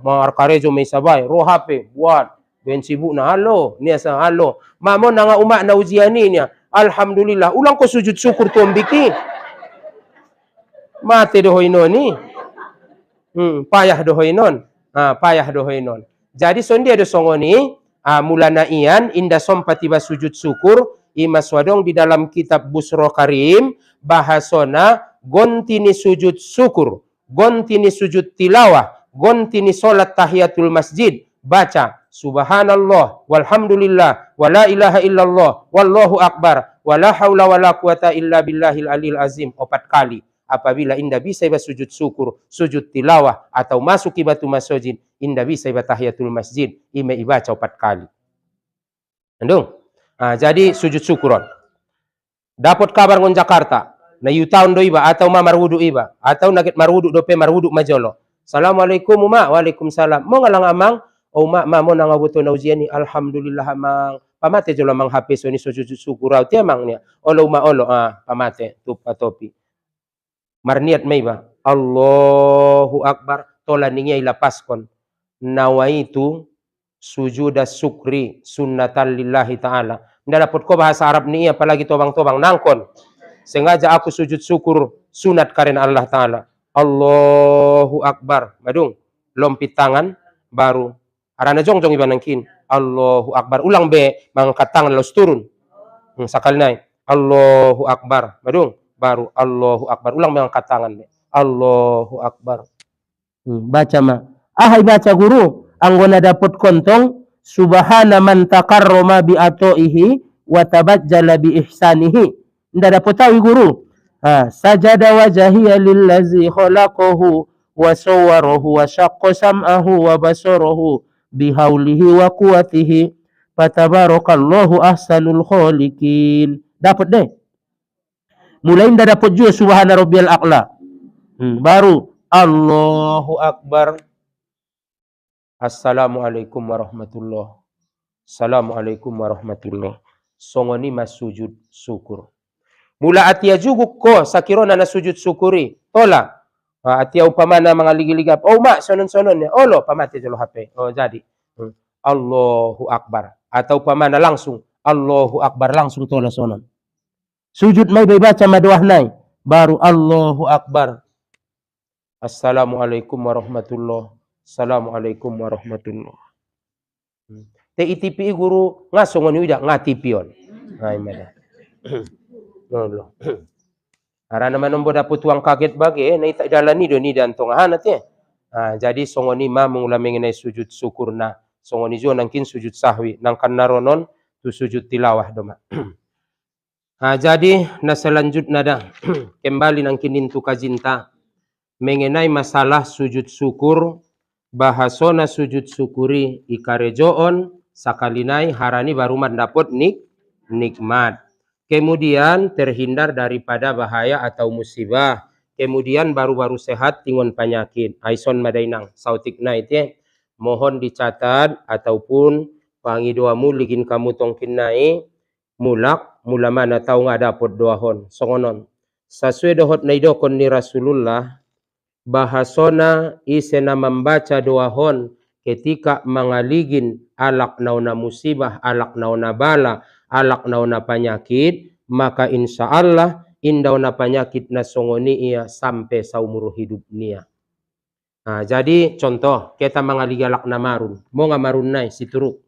Mar karejo may sabay ro HP buat ben sibuk na halo niya sa halo. Mamo na nga uma na ujiani niya. Alhamdulillah ulang ko sujud syukur tu ombiki. Mate dohoy non ni. Payah dohoy non. Payah dohoy non. Jadi sondia do songoni mulana ian inda sompati ba sujud syukur imas wadong di dalam kitab Busro Karim bahasona gontini sujud syukur, gontini sujud tilawah, gontini solat tahiyatul masjid, baca subhanallah walhamdulillah wala ilaha illallah wallahu akbar wala haula wala quwata illa billahil alil azim 4 kali. Apabila indah bisa iba sujud syukur, sujud tilawah atau masuk iba tu masjid, indah bisa iba tahiyatul masjid, ime ibaca 4 kali. Andung. Jadi sujud syukuron. Dapat kabar ngon Jakarta, na yutaun do iba atau ma marwudu iba, atau nagit marwudu do pe marwudu majolo. Assalamualaikum Uma, waalaikumsalam. Mo ngalang amang, Uma mo nangabuto na ujian ni alhamdulillah amang. Pamate jolo mang HP so ni sujud syukur raw ti amang niya. Olo Uma olo pamate tupa topi. Marniat may ba? Allahu Akbar. Tola niya ilapaskon. Nawaitu sujuda sukri sunnatan lillahi ta'ala. Nda dapat ko bahasa Arab niya palagi tobang-tobang nangkon. Sengaja aku sujud syukur sunat karena Allah Ta'ala. Allahu Akbar. Badung. Lompit tangan. Baru. Arana jong-jong iba nangkin. Allahu Akbar. Ulang be. Mangangkat tangan lalu turun. Sakal naik. Allahu Akbar. Badung. Baru Allahu Akbar. Ulang mengangkat tangan. Allahu Akbar. Baca ma. Ahai baca guru. Anggona dapat kontong. Subhana man takarroma bi ato'ihi. Wa tabajjala bi ihsanihi. Nda dapat tahu guru. Sajada wajahiyya lillazi khalaqahu. Wa sawwarahu wa syaqqa sam'ahu wa basarahu. Bihaulihi wa quwatihi. Fatabarakallahu ahsanul khaliqin. Dapat deh. Mulai nda dapat juga subhana rabbiyal a'la. Baru Allahu Akbar. Assalamualaikum warahmatullahi. Assalamualaikum warahmatullahi. Songoni mas sujud syukur. Mula atia juguk ko sakirona na sujud syukuri. Tola. Atia upamana mga ligiligap. Oh mak sonon-sonon ya. Olo pamati jalo HP. Oh jadi. Allahu Akbar. Atau upamana langsung Allahu Akbar langsung tola sonon. Sujud may baca madoah nai. Baru Allahu Akbar. Assalamualaikum warahmatullahi. Assalamualaikum warahmatullahi. Te itipi guru ngasongon udah ngatipion. Ay mana. Lolo. Ara naman nombo daput uang kaget bagi na ita dalani do ni dan tongahan ate. Jadi songoni ma mengulamengin sujud syukurna. Songoni jo nangkin sujud sahwi nang naronon tu sujud tilawah doma. Jadi na selanjutnya dah kembali nangkinin tu kajinta mengenai masalah sujud syukur bahasona sujud syukuri ikarejoon sakalinai harani baru mendapat nikmat. Kemudian terhindar daripada bahaya atau musibah. Kemudian baru-baru sehat tingon penyakit. Aison madainang sautik naite mohon dicatat ataupun pangidoamu ligin kamu tongkin nai mulak mula mana tahu ngada pot doahon songonon. Sesuai dohot naidokon ni Rasulullah bahasona isena membaca doahon ketika mengaligin alak nauna musibah, alak nauna bala, alak nauna penyakit, maka insya Allah indauna penyakit na songoni ia sampai saumur hidup nia. Jadi contoh kita mengaligi alak na marun, mau nggak marun nai situruk,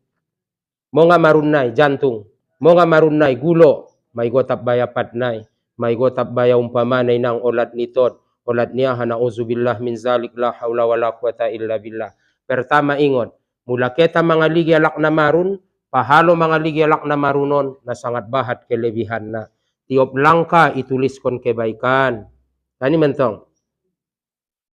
mau nggak marun nai jantung, mau nggak marun nai gulo, may gotap baya pat nai, may gotap baya umpamana nang olat nitot. Olat niya nauzubillah min zalik la haula wala quwata illa billah. Pertama ingon, mula kita mengaligi alak na marun, pahalo mengaligi alak na marunon na sangat bahat kelebihan na. Tiop langkah ituliskon kebaikan. Tani mentong.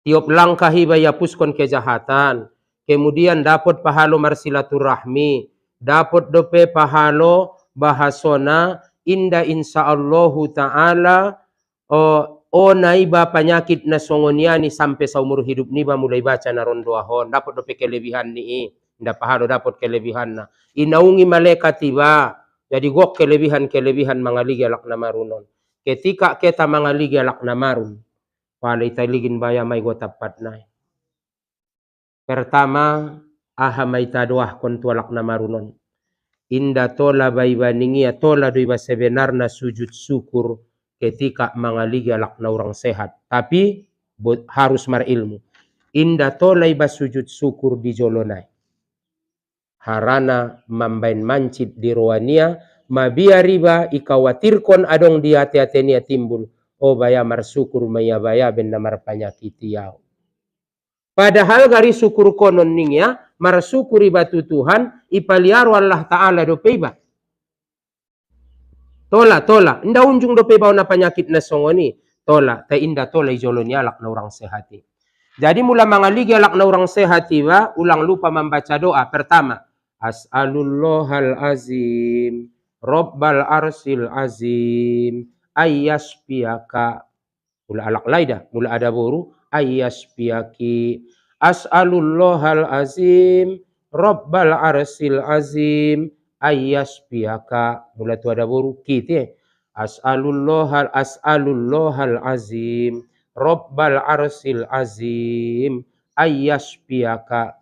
Tiop langkah hibayapuskon kejahatan. Kemudian dapat pahalo marsilaturahmi. Dapat dope pahalo bahasona inda insyaallahu ta'ala naiba penyakit na songoniani sampai saumur hidup ni ba mulai baca naron doahon dapat dope kelebihan ni inda pahalo dapat kelebihan na inaungi malaikat tiba jadi gok kelebihan mengaligi alak na marunon ketika kita mengaligi alak na marun pala italigin baya may gotapat nai pertama aha may tadoah kon tu alak na marunon inda tola baibaningia tola doiba sebenarna sujud syukur ketika mengaligi alak na orang sehat. Tapi harus marilmu. Inda tolai basujud syukur di jolonai. Harana mambain mancit di roania. Mabia riba ikawatirkon adong di hati-hatinya timbul. O baya marsyukur maya baya benda marpanyakiti yau. Padahal gari syukur konon ningya. Marsyukuri batu Tuhan. Ipaliaru Allah Ta'ala do peiba. Tola. Inda unjung dope bau na penyakit na songoni. Tola. Ta inda tola ijoloni alak na orang sehati. Jadi mula mengaligi alak na orang sehati wa. Ulang lupa membaca doa. Pertama. As'alullahal azim. Rabbal arsil azim. Ayyaspiyaka. Mula alak laida. Mula ada boru. Ayyaspiyaki. As'alullahal azim. Rabbal arsil azim. Ayyaspiyaka mula tu ada boru kite as'alullahal azim rabbal arsil azim ayyaspiyaka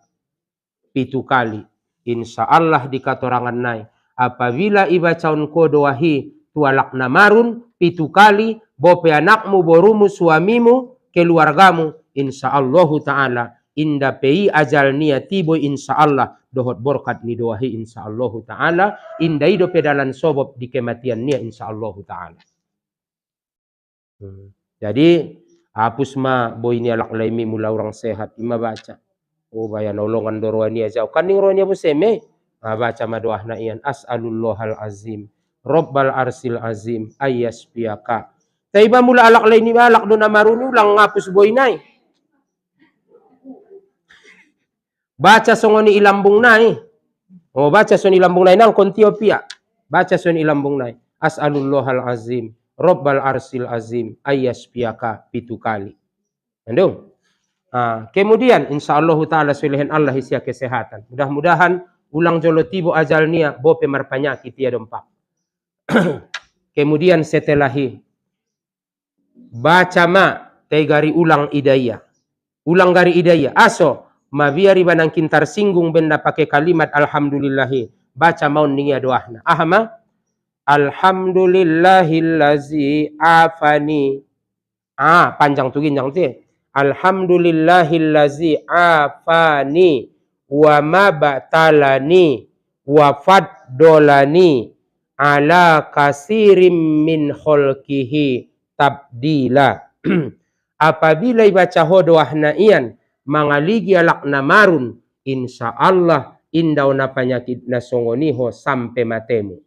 pitu kali insyaallah dikatorangan nai apabila ibacaun ko doahi tualak na marun pitu kali bope anakmu borumu suamimu keluargamu insyaallahu ta'ala inda pei ajal nia tibo insyaallah dohot borkat ni doahi insyaallahu ta'ala indai do pedalan sobob di kematian nia insyaallahu ta'ala. Jadi hapus ma boy ni alak laimi mula orang sehat ima baca. Oh baya nolongan doroa nia jauh kaning roa nia buseme. Baca ma doah na ian as'alullahal azim rabbal arsil azim ayyaspiyaka. Taiba mula alak laimi alak do na marunu lang ngapus boy nai. Baca songoni ilambung nai. Oh baca songoni ilambung nai nang kontiopia. Baca songoni ilambung nai. As'alullahal azim. Rabbal arsil azim. Ayyaspiyaka pitu kali. Andung. Kemudian insyaallah taala sulihin Allah isia kesehatan. Mudah-mudahan ulang jolo tibo ajal nia bope marpanyakit ya dompak. Kemudian setelahi baca ma tegari ulang idaya. Ulang gari idaya. Aso mabiari banang kintar singgung benda pakai kalimat alhamdulillahi. Baca maun ningia doahna. Ahama alhamdulillahillazi afani. Panjang tu ginjang tu. Alhamdulillahillazi afani wa mabatalani wa faddolani ala kasirim min kholkihi tabdila. Apabila ibaca hodoahna ian mangaligi alak namarun, insya Allah indau na penyakit na songoniho sampai matemu.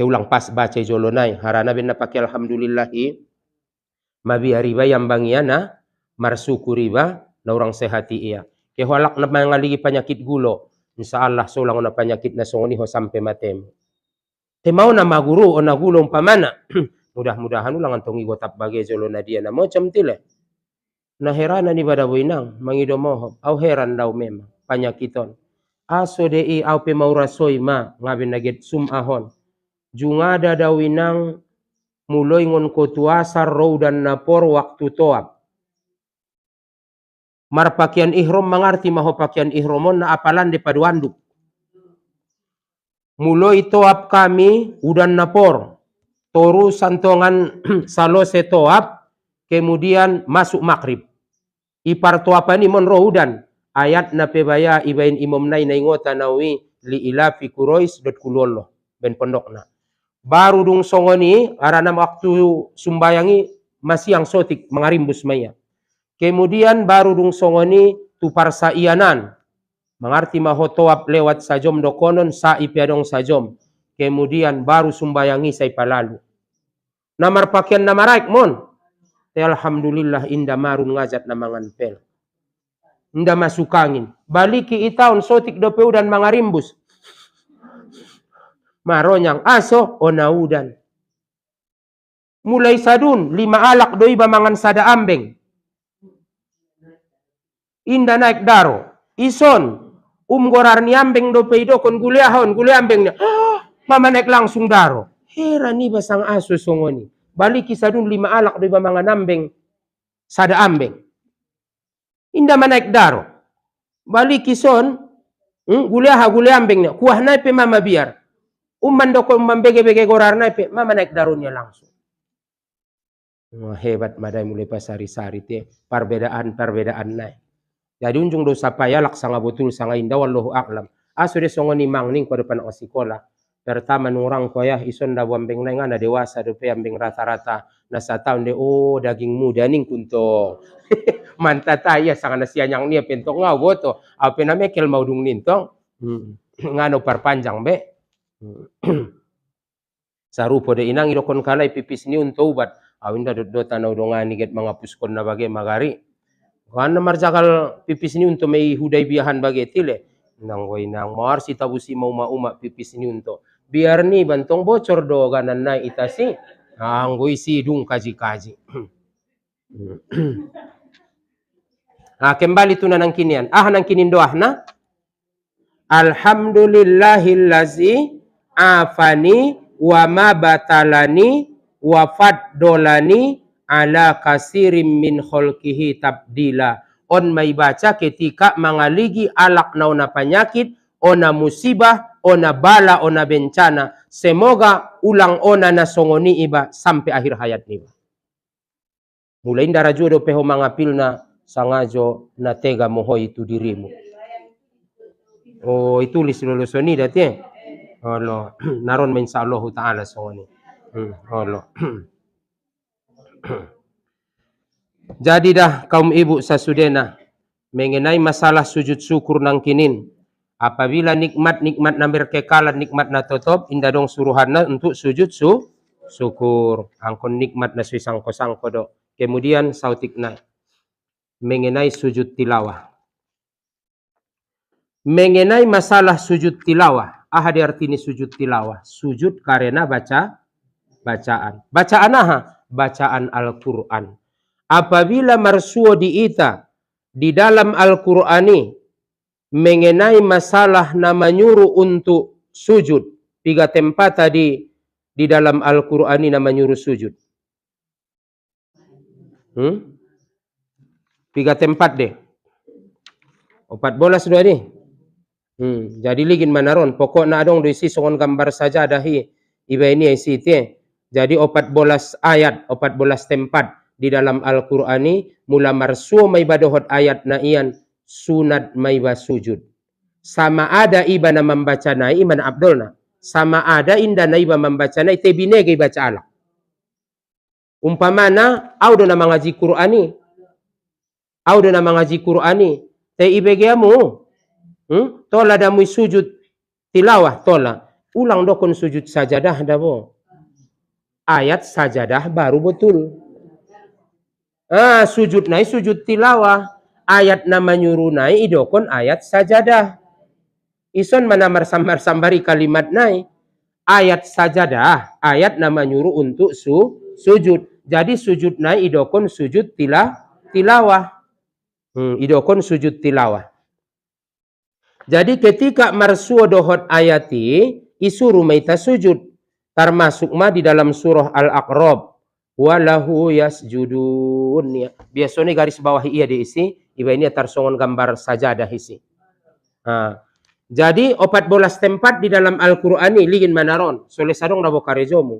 Ulang pas baca jolonai harana benna pakai alhamdulillahi mabi riba yang bangiana marsyukur riba na orang sehati ia. Keholak na mangaligi penyakit gulo, insya Allah solang na penyakit na songoniho sampai matemu. Temau na maguru o na gulo umpamana. Mudah-mudahan ulang antongi gotap bagai jolona dia na macam tile. Na herana ni pada winang mangido moho au heran daw memang panyakiton. Aso dei au pe mau rasoi ma ngabin naget sum ahon. Jungada daw winang muloi ngon kotuasar row dan napor waktu toab. Mar pakaian ihrom mengarti maho pakaian ihromon na apalan de paduanduk. Muloi toab kami udan napor. Toru santongan salose toab, kemudian masuk maghrib. Ipar toapa ni mon rohudan. Ayat na pebaya ibain imam nai na ingota nawi li ilafi kurois dot kulolo. Ben pondokna. Baru dung songoni, arana waktu sumbayangi masih yang sotik mengarimbus maya. Kemudian baru dung songoni tupar saianan. Mengarti maho toab lewat sajom dokonon sa ipiadong sajom. Kemudian baru sumbayangi say palalu. Namar pakaian namaraik mon. Alhamdulillah inda marun ngajat namangan pel. Inda masuk angin. Baliki itaun sotik dopeu dan mangarimbus. Maronyang aso onaudan. Mulai sadun 5 alak doi bamangan sada ambeng. Inda naik daro. Ison gorar ni ambeng dopeu dokon guleahon gule ambengnya. Mama naik langsung daro. Heran ni basang aso songoni. Baliki sadun 5 alak doi bamangan ambeng. Sada ambeng. Inda manaik daro. Baliki son. Guleaha gule ambengnya. Kuah naipe mama biar. Umman doko membege-bege gorar naipe. Mama naik darunya langsung. Hebat madai mulai pasari-sari te. Perbedaan naik. Jadi unjung dosa payalak sanga betul sanga indah wallahu a'lam. Aso de songoni mang ning ko depan osikola. Pertama nurang koyah ison da wambeng nai ngana dewasa dope ambeng rata-rata nasa tahun de daging muda ning kunto. Mantata ya sanga nasianyang nia pentok ngau boto. Apa namanya kel mau dung nintong. Ngano perpanjang be. Sarupo de inang idokon kalai pipis ni untuk ubat. Awinda dot tanau dongani get mangapuskon na bagai magari. Karena marjakal pipis ini untuk mei hudai biahan bagai tile. Nang nang mar si tabusi mau uma pipis ini untuk biar ni bantong bocor do ganan na itasi. Anggoi si dung kaji-kaji. Kembali tu nang kinian. Nang kinin doah na. Alhamdulillahillazi afani wa ma batalani wa faddolani ala kasirim min kholkihi tabdila. On may baca ketika mengaligi alak na penyakit, ona musibah, ona bala, ona bencana. Semoga ulang ona na songoni iba sampai akhir hayat niba. Mulai ndara jodo peho mangapil na sangajo na tega moho itu dirimu. Oh itu lis lolusoni dati. Allah naron insyaallah taala songoni. Allah. Jadi dah kaum ibu sasudena mengenai masalah sujud syukur nang kinin. Apabila nikmat-nikmat na berkekalan, nikmat na totop, indah dong suruhanna untuk sujud syukur. Angkon nikmat na sangko-sangko do. Kemudian sautik na mengenai sujud tilawah. Mengenai masalah sujud tilawah. Di arti ini sujud tilawah. Sujud karena bacaan. Bacaan aha? bacaan Al-Quran. Apabila marsuo di ita di dalam Al-Qur'ani mengenai masalah na menyuruh untuk sujud, 3 tempat tadi di dalam Al-Qur'ani na menyuruh sujud. 3 tempat deh. 14 dua ni. Jadi ligin manaron pokok na adong do isi songon gambar saja dahi iba ini isi tie. Jadi 14 ayat, 14 tempat di dalam Al-Qur'ani mula marsuo may badohot ayat na iyan sunat may basujud. Sama ada iba na membaca na iman Abdul na. Sama ada inda na iba membaca na ite binege baca ala. Umpamana au do na mengaji Qur'ani. Au do na mengaji Qur'ani. Te ibegeamu. Tola damu sujud tilawah tola. Ulang dokon sujud sajadah dabo. Ayat sajadah baru betul. Sujud nai sujud tilawah. Ayat na menyuruh nai idokon ayat sajadah. Ison mana marsambari kalimat nai. Ayat sajadah. Ayat na menyuruh untuk sujud. Jadi sujud nai idokon sujud tilawah. Idokon sujud tilawah. Jadi ketika marsuo dohot ayati isuruh maita sujud. Termasuk ma di dalam surah Al-Aqrab. Walahu yasjudun. Biasanya garis bawah iya diisi. Iba ini tersongon gambar sajadah isi. Jadi 14 tempat di dalam Al-Qur'ani ligin manaron. Soleh sadong dabo karejomu.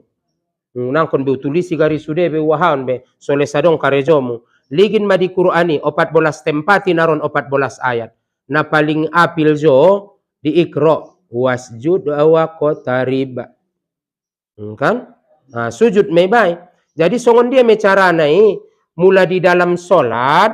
Nangkon be tulisi garis sude be wahan be. Soleh sadong karejomu. Ligin ma di Qur'ani 14 tempat naron 14 ayat. Na paling apil jo di Iqra wasjud wa qatarib. Kan? Sujud may bay. Jadi songon dia mecara nai mula di dalam solat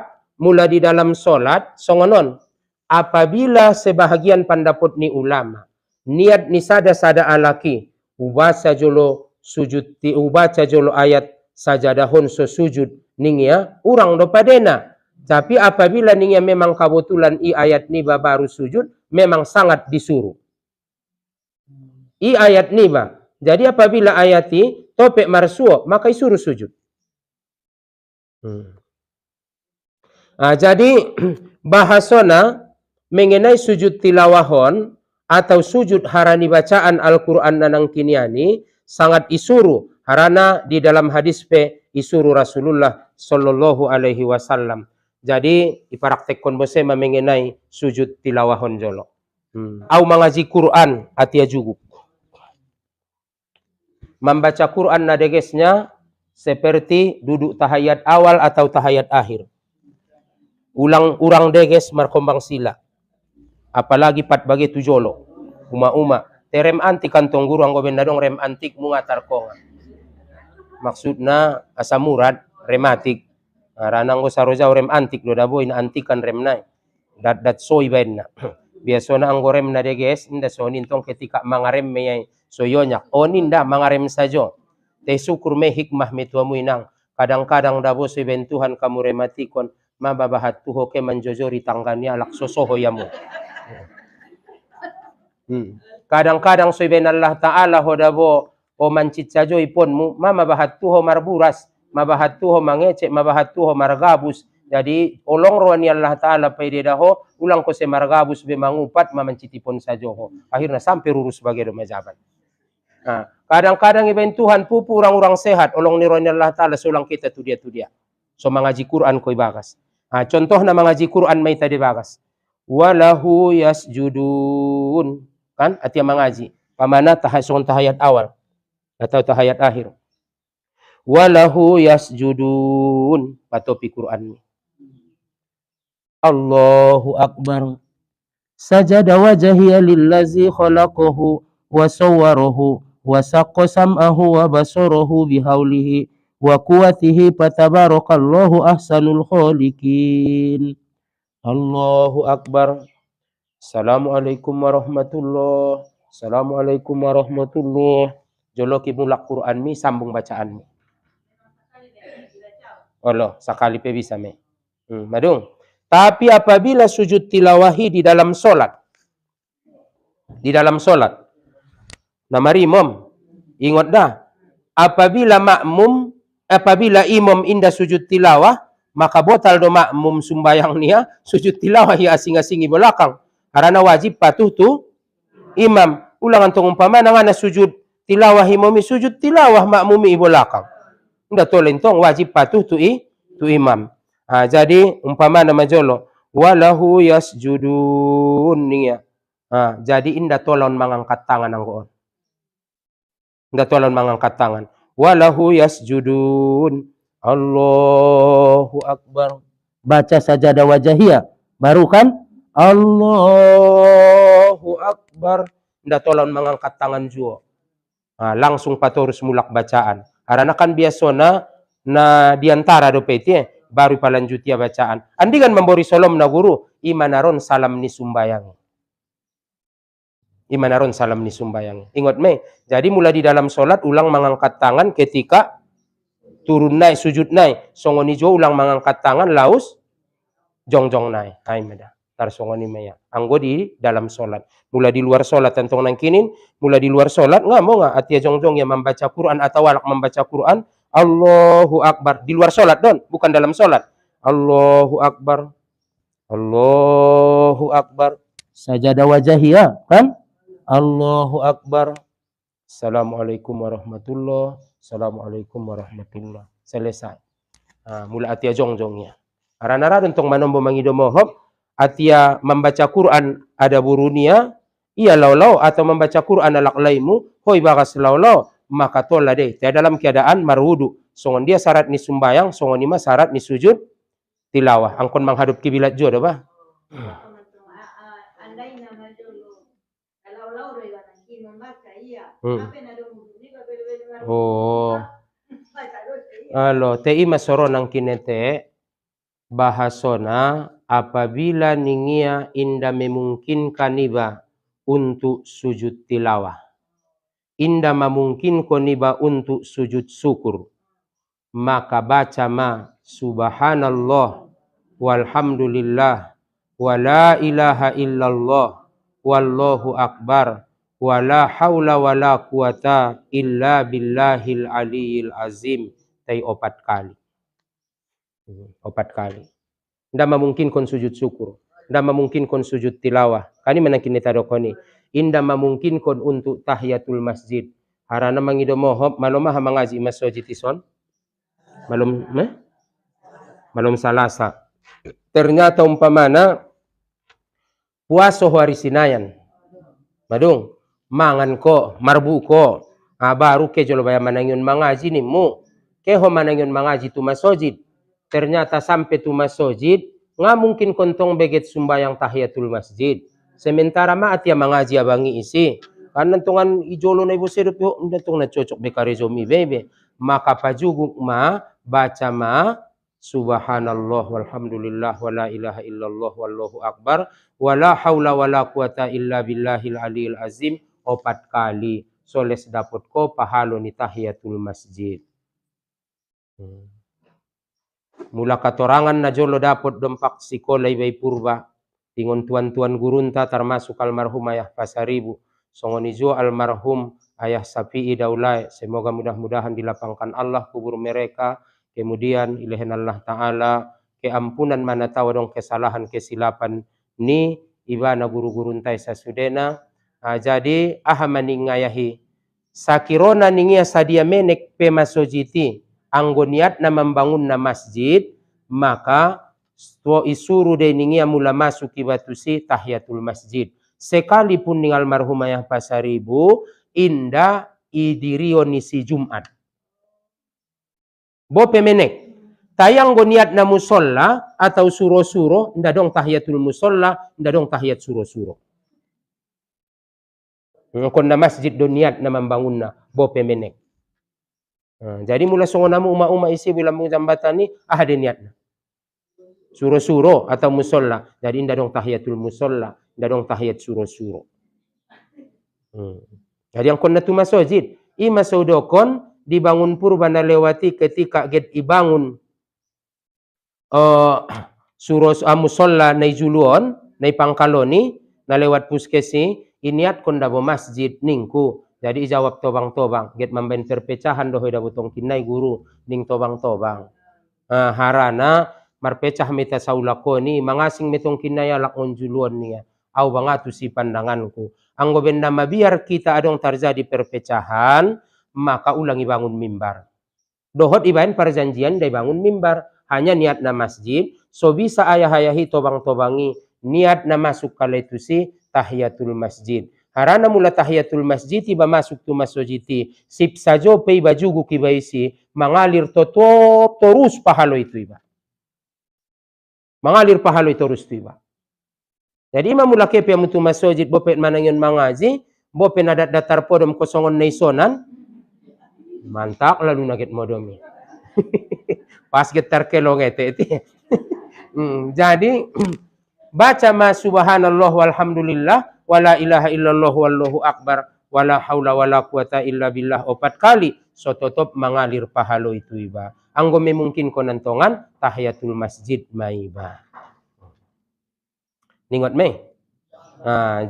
songonon. Apabila sebahagian pandapot ni ulama niat ni sada alaki ubaca jolo sujud ubaca jolo ayat sajadahon so sujud ningia urang do padena. Tapi apabila ningia memang kebetulan i ayat ni baru sujud memang sangat disuruh. I ayat ni ba. Jadi apabila ayati topek marsuo maka disuruh sujud. Jadi bahasona mengenai sujud tilawahon atau sujud harani bacaan Al-Quran nanang kiniani sangat isuruh harana di dalam hadis pe isuruh Rasulullah Sallallahu Alaihi Wasallam. Jadi ipraktekon bose mengenai sujud tilawahon jolo. Au mengaji Quran atia jugu. Membaca Quran nadegesnya seperti duduk tahayat awal atau tahayat akhir. Urang deges markombang sila. Apalagi pat bagi tujolo. Uma-uma. Terem antik kantong guru anggo bendadong rem antik mungatar konga. Maksudna asamurad rematik. Ranang go sarojau rem antik do dabo ina antikan rem nai. Dat soy benna. Biasona anggo rem na deges inda sonin tong ketika mangarem meyai soyonyak. Oninda mangarem sajo. Te syukur me hikmah metuamu inang. Kadang-kadang dabo soy bentuhan kamu rematikon. Mababahat tuho ke manjojori tangganya alak sosoho yamu. Kadang-kadang soy ben Allah Ta'ala hodabo o mancit sajo iponmu. Mababahat tuho marburas. Mabahat tuho mangecek. Mabahat tuho margabus. Jadi olong roani Allah Ta'ala pede daho. Ulang ko se margabus be mangupat mamancitipon sajoho. Akhirnya sampai rurus sebagai do majaban. Kadang-kadang iben Tuhan pupu orang-orang sehat. Olong ni roani Allah Ta'ala sulang kita tu dia. So mengaji Quran koi bagas. Contoh na mengaji Quran may tadi bagas. Walahu yasjudun. Kan? Atia mengaji. Pamana tahayat awal. Atau tahayat akhir. Walahu yasjudun. Patopi Quran. Allahu Akbar. Sajada wajhiya lillazi khalaqahu wa sawwarahu wa saqqa sam'ahu wa basarahu bihaulihi wa quwwatihi fatabarakallahu ahsanul khaliqin. Allahu Akbar. Assalamualaikum warahmatullahi. Assalamualaikum warahmatullahi. Jolo kimulak Quran mi sambung bacaan mi. Allah sakali pe bisa me. Madung. Tapi apabila sujud tilawahi di dalam solat. Di dalam solat. Namari mom. Ingat dah. Apabila makmum apabila imam inda sujud tilawah, maka botal do makmum sumbayang nia sujud tilawah ya asing-asing belakang. Karena wajib patuh tu imam. Ulangan tong umpama ngana sujud tilawah imam sujud tilawah makmumi belakang. Nda tolen tong wajib patuh tu imam. Jadi umpama nama jolo walahu yasjudun nia. Jadi inda tolon mengangkat tangan anggoon. Inda tolon mengangkat tangan. Walahu yasjudun. Allahu Akbar. Baca sajadah wajahiyah. Baru kan? Allahu Akbar. Nda tolon mengangkat tangan juga. Langsung patorus mulak bacaan. Karena kan biasona na diantara dopeti baru palanjutia bacaan. Andi kan memberi solom na guru. Imanaron salam ni sumbayang. Imanaron salam ni sumbayang. Ingat me. Jadi mulai di dalam solat ulang mengangkat tangan ketika turun naik sujud naik. Songoni jo ulang mengangkat tangan laus jong-jong naik. Hai meda. Tar songoni meya. Anggo di dalam solat. Mulai di luar solat tentang nangkinin. Mulai di luar solat nggak mau nggak atia jong-jong yang membaca Quran atau walak membaca Quran. Allahu Akbar. Di luar solat don. Bukan dalam solat. Allahu Akbar. Allahu Akbar. Sajadah wajahiyah kan? Allahu Akbar. Assalamualaikum warahmatullah. Assalamualaikum warahmatullah. Selesai. Mula atia jong-jongnya. Arana tentang manombo mangido mohop. Atia membaca Quran ada burunia. Iya lau-lau atau membaca Quran alak laimu. Hoi bagas lau-lau. Maka tola deh. Dalam keadaan marwudu. Songon dia syarat ni sumbayang. Songon ima syarat ni sujud tilawah. Angkon menghadap kiblat jodoh bah. Oh. Alo, tei masoronang kinete bahasona apabila ningia inda memungkinkan iba untuk sujud tilawah. Inda memungkinkan iba untuk sujud syukur. Maka baca ma subhanallah walhamdulillah wa la ilaha illallah wallahu akbar. Wala haula wala quwata illa billahil aliyil azim. Tai 4 kali. 4 kali. Nda memungkinkan sujud syukur. Nda memungkinkan sujud tilawah. Kani menakin netadokoni. Inda memungkinkan untuk tahiyatul masjid. Harana mangido mohop. Malumah mangaji masjid ison. Malum salasa. Ternyata umpamana puaso hari Sinayan. Madung. Mangan ko, marbu ko. Baru ke jolo baya manangyon mangaji ni mu. Keho manangyon mangaji tu masjid. Ternyata sampai tu masjid, nga mungkin kontong beget sumbayang tahiyatul masjid. Sementara ma atia mangaji abangi isi. Karena tungan ijolo na ibu sedot yo, ndatong na cocok bekarezomi bebe. Maka pajuguk ma, baca ma, subhanallah walhamdulillah wa la ilaha illallah wallahu akbar. Wa la hawla wa la quwata illa billahil aliyil azim. 4 kali. Soles dapat ko pahalo ni tahiyatul masjid. Mula katorangan na jolo dapat dompak sikolay bay purba. Tingon tuan-tuan gurunta termasuk almarhum ayah Pasaribu. Songonijo almarhum ayah Safi'i Daulay. Semoga mudah-mudahan dilapangkan Allah kubur mereka. Kemudian ilahin Allah Ta'ala. Keampunan mana tahu dong kesalahan kesilapan ni ibana guru-guruntai sasudena. Jadi ahamani ngayahi sakirona ningia sadia menek pe masojiti anggoniat na membangun na masjid maka isuru de ningia mula masuk ibatusi tahiyatul masjid sekalipun ningal marhum ayah Pasaribu inda idirio nisi Jumat bo pemenek tayang goniat na musolla atau suro-suro nda dong tahiyatul musolla nda dong tahiyat suro-suro. Kon na masjid do niat na membangun na bo pemenek. Jadi mula songonamu uma-uma isi bilang jambatan ni ada niat na. Suro-suro atau musolla. Jadi inda dong tahiyatul musolla, inda dong tahiyat suro-suro. Jadi yang kon na tu masjid, ima saudokon dibangun purba na lewati ketika get ibangun musolla na juluon, na pangkaloni na lewat puskesi iniat kon dabo masjid ningku Jadi jawab tobang-tobang, get mamben perpecahan doho da butong kinai guru ning tobang-tobang. Harana marpecah meta saulakoni mangasing metong kinaya lakon juluan niya. Au bangatu si pandanganku. Anggo benda biar kita adong terjadi perpecahan, maka ulangi bangun mimbar. Dohot ibain perjanjian day bangun mimbar. Hanya niat na masjid, so bisa ayah-ayahi tobang-tobangi niat na masuk kala itu si tahiyatul masjid. Harana mula tahiyatul masjid iba masuk tu masjid sip sajo pe iba jugu kibaisi mengalir totop terus pahalo itu iba. Mengalir pahalo itu terus iba. Jadi imam mula kepe mutu masjid bopet manangyon mangaji, bopet nadat datar podom kosongon naisonan, mantak lalu naget modomi. Pas getar kelong itu. Jadi baca ma subhanallah walhamdulillah wala ilaha illallah wallahu akbar wala haula wala quwata illa billah 4 kali so totop mengalir pahalo itu iba. Anggo memungkin konantongan tahiyatul masjid maiba. Ningot me.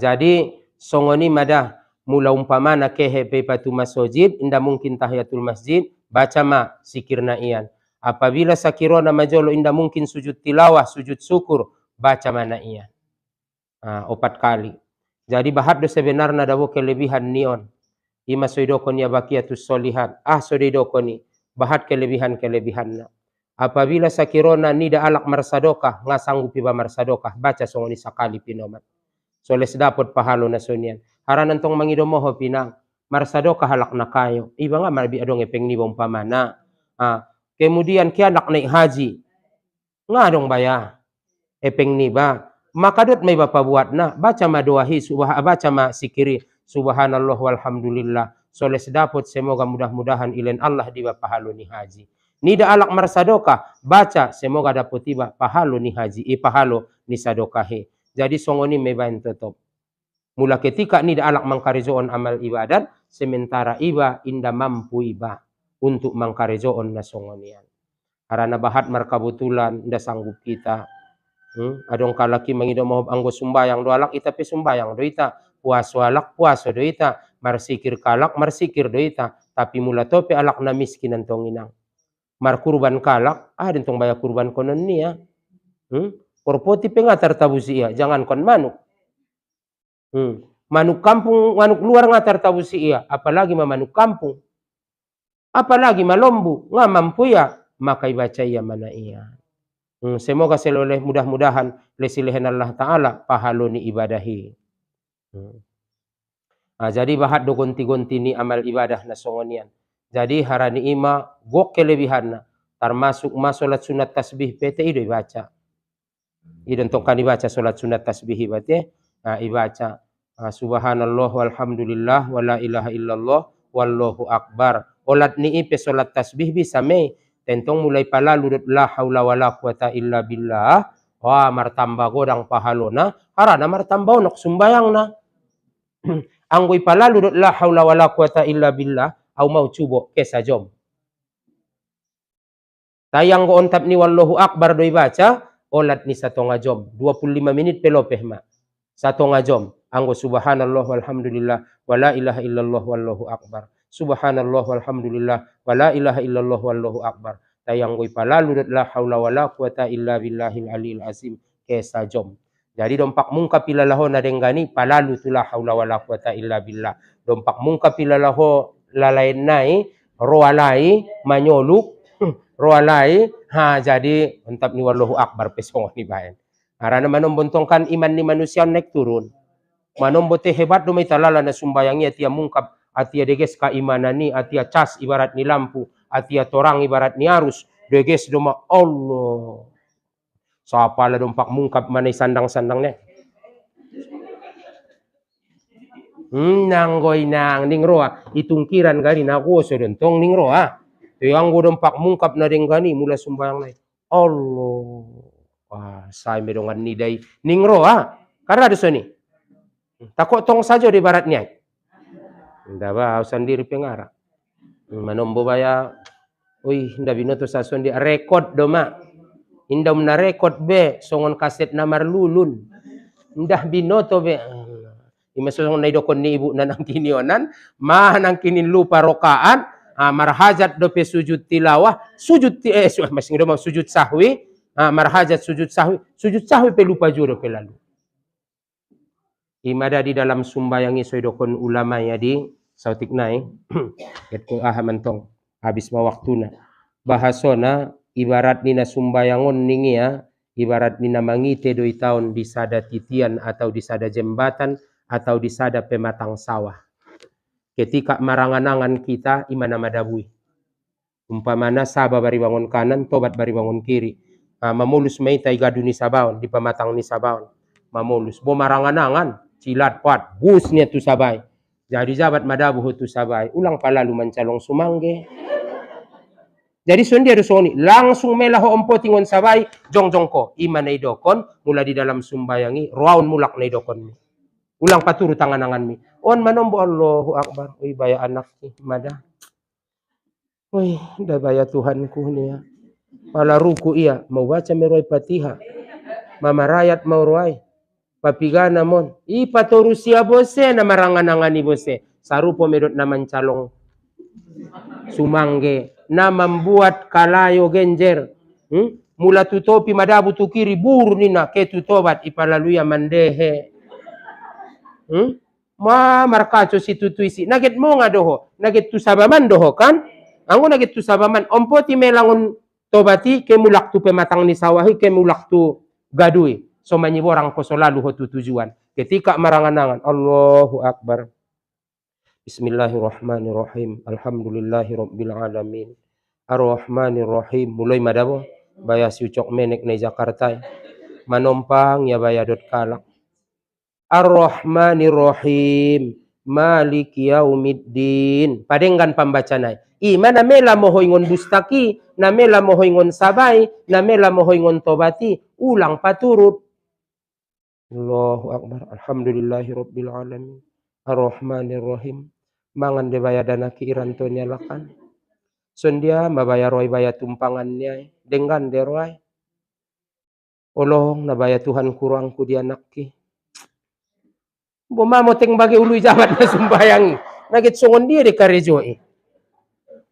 Jadi songoni madah mula umpamana kehe pe patu masjid inda mungkin tahiyatul masjid baca ma sikirna ian. Apabila sakirona majolo inda mungkin sujud tilawah, sujud syukur, baca mana iya. 4 kali. Jadi bahat do sebenarnya dawo kelebihan nion. Ima soidokon ya bakiyatus solihat. Soidokoni. Bahat kelebihan-kelebihanna. Apabila sakirona nida alak marsadokah, ngasanggup iba marsadokah, baca songoni sakali pinomat. Soles dapot pahalo na sonian. Haranantong mangidomoho pinang. Marsadokah halak na kayo. Iba nga marbi adong epeng ni umpamana. Kemudian kianak naik haji. Ngadong baya. Epeng ni ba. Makadot may bapak buat na. Baca ma doahi. Baca ma sikiri. Subhanallah walhamdulillah. Soles dapot semoga mudah-mudahan ilen Allah di pahalo ni haji. Nida alak marsadoka. Baca semoga dapot tiba pahalo ni haji. Pahalo ni sadokahi. Jadi songoni may bain tetap. Mula ketika nida alak mangkarizoon amal ibadat. Sementara iba inda mampu iba. Untuk mangkarejoon na songonian. Karena bahat markabutulan, nda sanggup kita. Adong kalaki mangido mohon anggo sumbayang do alak ita pe sumbayang do ita. Puaso alak puaso do ita. Marsikir kalak marsikir do ita. Tapi mula tope alak na miskin antong inang. Markurban kalak, dentong bayar kurban konon niya. Korpoti pe ngatar tabusi iya, jangan kon manuk. Manuk kampung, manuk luar ngatar tabusi iya, apalagi manuk kampung. Apalagi malombu, nggak mampu ya, maka ibaca ia mana ia. Semoga seloleh mudah-mudahan lesilehan Allah Ta'ala pahalo ni ibadahi. Jadi bahat do gonti-gonti ni amal ibadah na songonian. Jadi harani ima gok kelebihan na. Termasuk solat sunat tasbih PT ido ibaca. Idon tongkan ibaca solat sunat tasbih ibate. Ibaca. Subhanallah walhamdulillah wala ilaha illallah wallahu akbar. Olat ni ipe solat tasbih bisa me. Tentong mulai pala ludut la haula wala quwata illa billah. Wah martamba godang pahalona. Harana martamba onok sumbayang na. Anggoi pala ludut la haula wala quwata illa billah. Au mau cubo kesa jom. Tayang go ontap ni wallahu akbar doi baca. Olat ni 1 jom. 25 menit pelopeh ma. 1 jom. Anggo subhanallah walhamdulillah wala ilaha illallah wallahu akbar. Subhanallah walhamdulillah wala ilaha illallah wallahu akbar. Tayang goi pala ludut la haula wala quwata illa billahil aliyil azim kesa jom. Jadi dompak mungka pilalaho na denggani palalu tu la haula wala quwata illa billah. Dompak mungka pilalaho lalain nai roalai manyoluk roalai jadi entap ni wallahu akbar pesong ni bayan. Karena manombontongkan iman ni manusia naik turun. Manombote hebat do may talala na sumbayangnya tia mungkap atia deges kaimanani atia cas ibarat ni lampu atia torang ibarat ni arus deges doma Allah sapala dompak mungkap manay sandang-sandangnya nanggoy nang ningroa itungkiran gani nako so dontong ningroa yang go dompak mungkap na denggani mula sumbayang na Allah wah say medongan ni day ningroa karena ada soni takut tong saja di baratnya. Nda ba sendiri pengarah. Manombo baya. Uy, nda binoto sa sondi rekod doma. Indam na rekod be songon kaset na marlulun. Nda binoto be. Imasong na idokon ni ibu na nang kinionan, nang kinin lupa rokaan, marhajat dope sujud tilawah, sujud sujud sahwi, marhajat sujud sahwi pe lupa juro pe lalu. Imada di dalam sumbayang iso idokon ulama ya di sautik nai, itu mentong habis ma waktuna. Bahasona ibarat nina sumbayangon ningi ya, ibarat nina mangite doi tahun di sada titian atau di sada jembatan atau di sada pematang sawah. Ketika maranganangan kita imana madabui. Umpamana saba bari bangun kanan, tobat bari bangun kiri. Mamulus maita igadu ni sabaon, di pematang ni sabaon. Mamulus. Bo maranganangan, cilat pat, busnya tu sabai. Jadi jabat madabu tu sabai. Ulang palalu mencalong sumangge. Jadi dia rusoni langsung melaho ompotingon sabai jong ko imana idokon mula di dalam sumbayangi raun mulak na idokon mi. Ulang paturu tanganangan mi. On manombo Allahu Akbar. Uy baya anak ni mada. Uy dah baya Tuhanku ni ya. Pala ruku iya mau baca meroi Fatihah. Mama rayat mau roai. Papigana mon. Patorusia bose na maranganangan ni bose. Sarupo medot na mencalong sumangge na membuat kalayo genjer. Mula tutopi madabu tukiri buru nina ketu tobat ipalaluya mandehe. Markaco si tutuisi. Naget mo nga doho. Naget tu sabaman doho kan? Anggo naget tu sabaman. Ompoti melangon tobati ke mulak tu pematang ni sawahi ke mulak tu gadui. So manyiborang ko solalu ho tu tujuan. Ketika maranganangan. Allahu Akbar. Bismillahirrahmanirrahim. Alhamdulillahi rabbil alamin. Ar-Rahmanirrahim. Mulai madabo. Baya si ucok menek na Jakarta. Manompang ya baya dot kalak. Ar-Rahmanirrahim. Malik yaumiddin. Padenggan pembacanay. Mana mela mohoingon bustaki. Na mela mohoingon sabai. Na mela mohoingon tobati. Ulang paturut. Allahu Akbar. Alhamdulillahi rabbil alamin. Ar-Rahmanirrahim. Mangan de baya dana kiiran to nyalakan. Sondia mabaya roy baya tumpangannya. Dengan de roy. Olong na baya Tuhan kurangku di anakki. Bumamo teng bagi ului jabat na sumbayangi. Nagit songon dia de karejoi.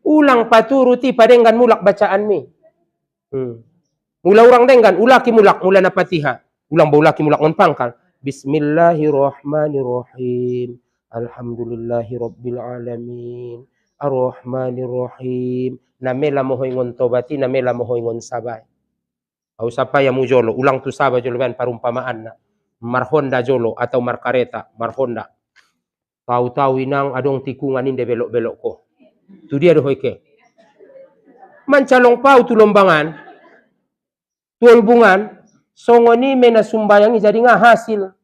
Ulang paturuti padenggan mulak bacaan mi. Mula orang denggan ulaki mulak mula na Fatihah. Ulang baulaki mulak ngon pangkal. Bismillahirrahmanirrahim. Alhamdulillahi rabbil alamin. Ar-Rahmanirrahim. Namela mohoingon tobati, namela mohoingon sabai. Au sapa ya mujolo, ulang tu sabai jolo ban parumpamaan na. Marhonda jolo atau markareta, marhonda. Tahu-tahu inang adong tikungan inde belok-belok ko. Tu dia doh ke. Mancalong pau tu lombangan. Tuolbungan, songoni mena sumbayangi jadi hasil.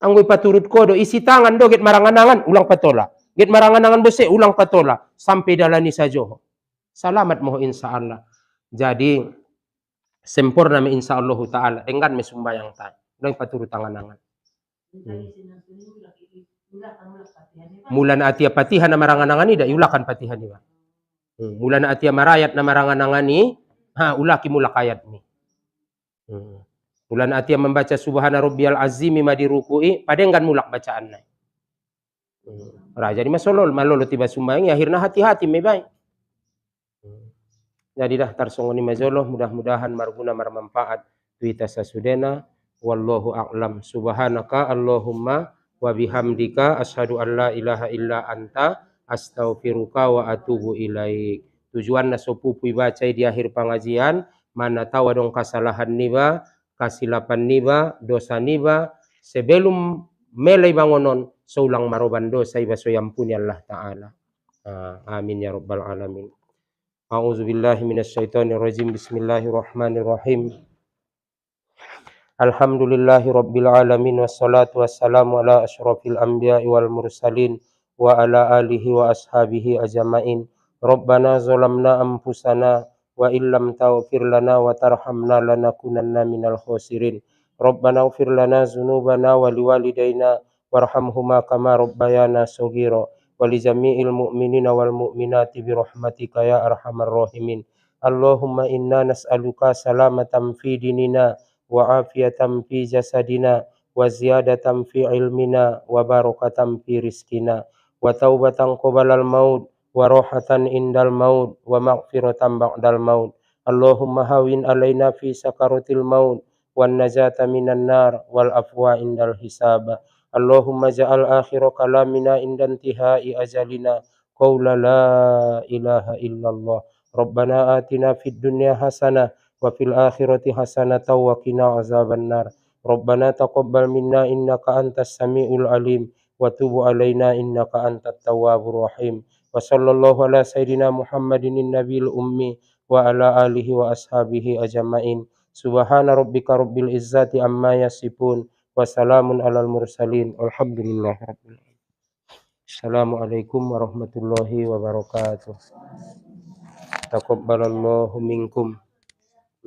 Anggoy paturut ko do isi tangan do get maranganangan ulang patola. Get maranganangan bose ulang patola sampai dalani sajo. Salamat mo insyaallah. Jadi sempurna me insyaallah taala enggan me sumbayang ta. Dong paturut tanganangan. Mulan atia Fatihah na maranganangan ni da ulakan Fatihah ni ba. Mulan atia marayat na maranganangan ni ulaki mulak ayat ni. Mulan atia membaca subhana rabbiyal azimi madi ruku'i padenggan mulak bacaan na. Raja di masolol malolo tiba sumbayang akhirnya hati-hati me baik. Jadi dah tarsongoni majolo mudah-mudahan marguna marmanfaat tuita sasudena wallahu a'lam subhanaka allahumma wa bihamdika asyhadu an la ilaha illa anta astaghfiruka wa atubu ilaik. Tujuan na sopupui baca di akhir pengajian mana tahu dong kesalahan niba kasilapan niba dosa niba sebelum melai bangonon seulang maroban dosa iba so yampuni Allah taala. Amin ya rabbal alamin. A'udzubillahi minasyaitonirrajim. Bismillahirrahmanirrahim. Alhamdulillahi rabbil alamin wassalatu wassalamu ala asyrafil anbiya'i wal mursalin wa ala alihi wa ashabihi ajma'in. Rabbana zalamna anfusana wa illam taghfir lana wa tarhamna lanakunanna minal khasirin. Rabbana ighfir lana dzunubana wa liwalidayna warhamhuma kama rabbayana shaghira. Walijami'il mu'minina wal mu'minati birahmatika ya arhamar rahimin. Allahumma inna nas'aluka salamatan fi dinina wa afiyatan fi jasadina wa ziyadatan fi ilmina wa barakatan fi rizkina wa taubatan qobalal maut wa rohatan indal maut wa maghfiratan ba'dal maut. Allahumma hawin alaina fi sakaratil maut wan najata minan nar wal afwa indal hisab. Allahumma ja'al akhira kalamina inda intihai ajalina qawla la ilaha illallah. Rabbana atina fid dunya hasanah wa fil akhirati hasanatan wa qina azabannar. Rabbana taqabbal minna innaka antas samiul alim wa tub alaina innaka antat tawwabur rahim. Wa sallallahu ala sayidina Muhammadin nabiyil ummi wa ala alihi wa ashabihi ajma'in. Subhana rabbika rabbil izzati amma yasifun wa salamun alal mursalin. Alhamdulillah rabbil alamin. Assalamualaikum warahmatullahi wabarakatuh. Taqabbalallahu minkum.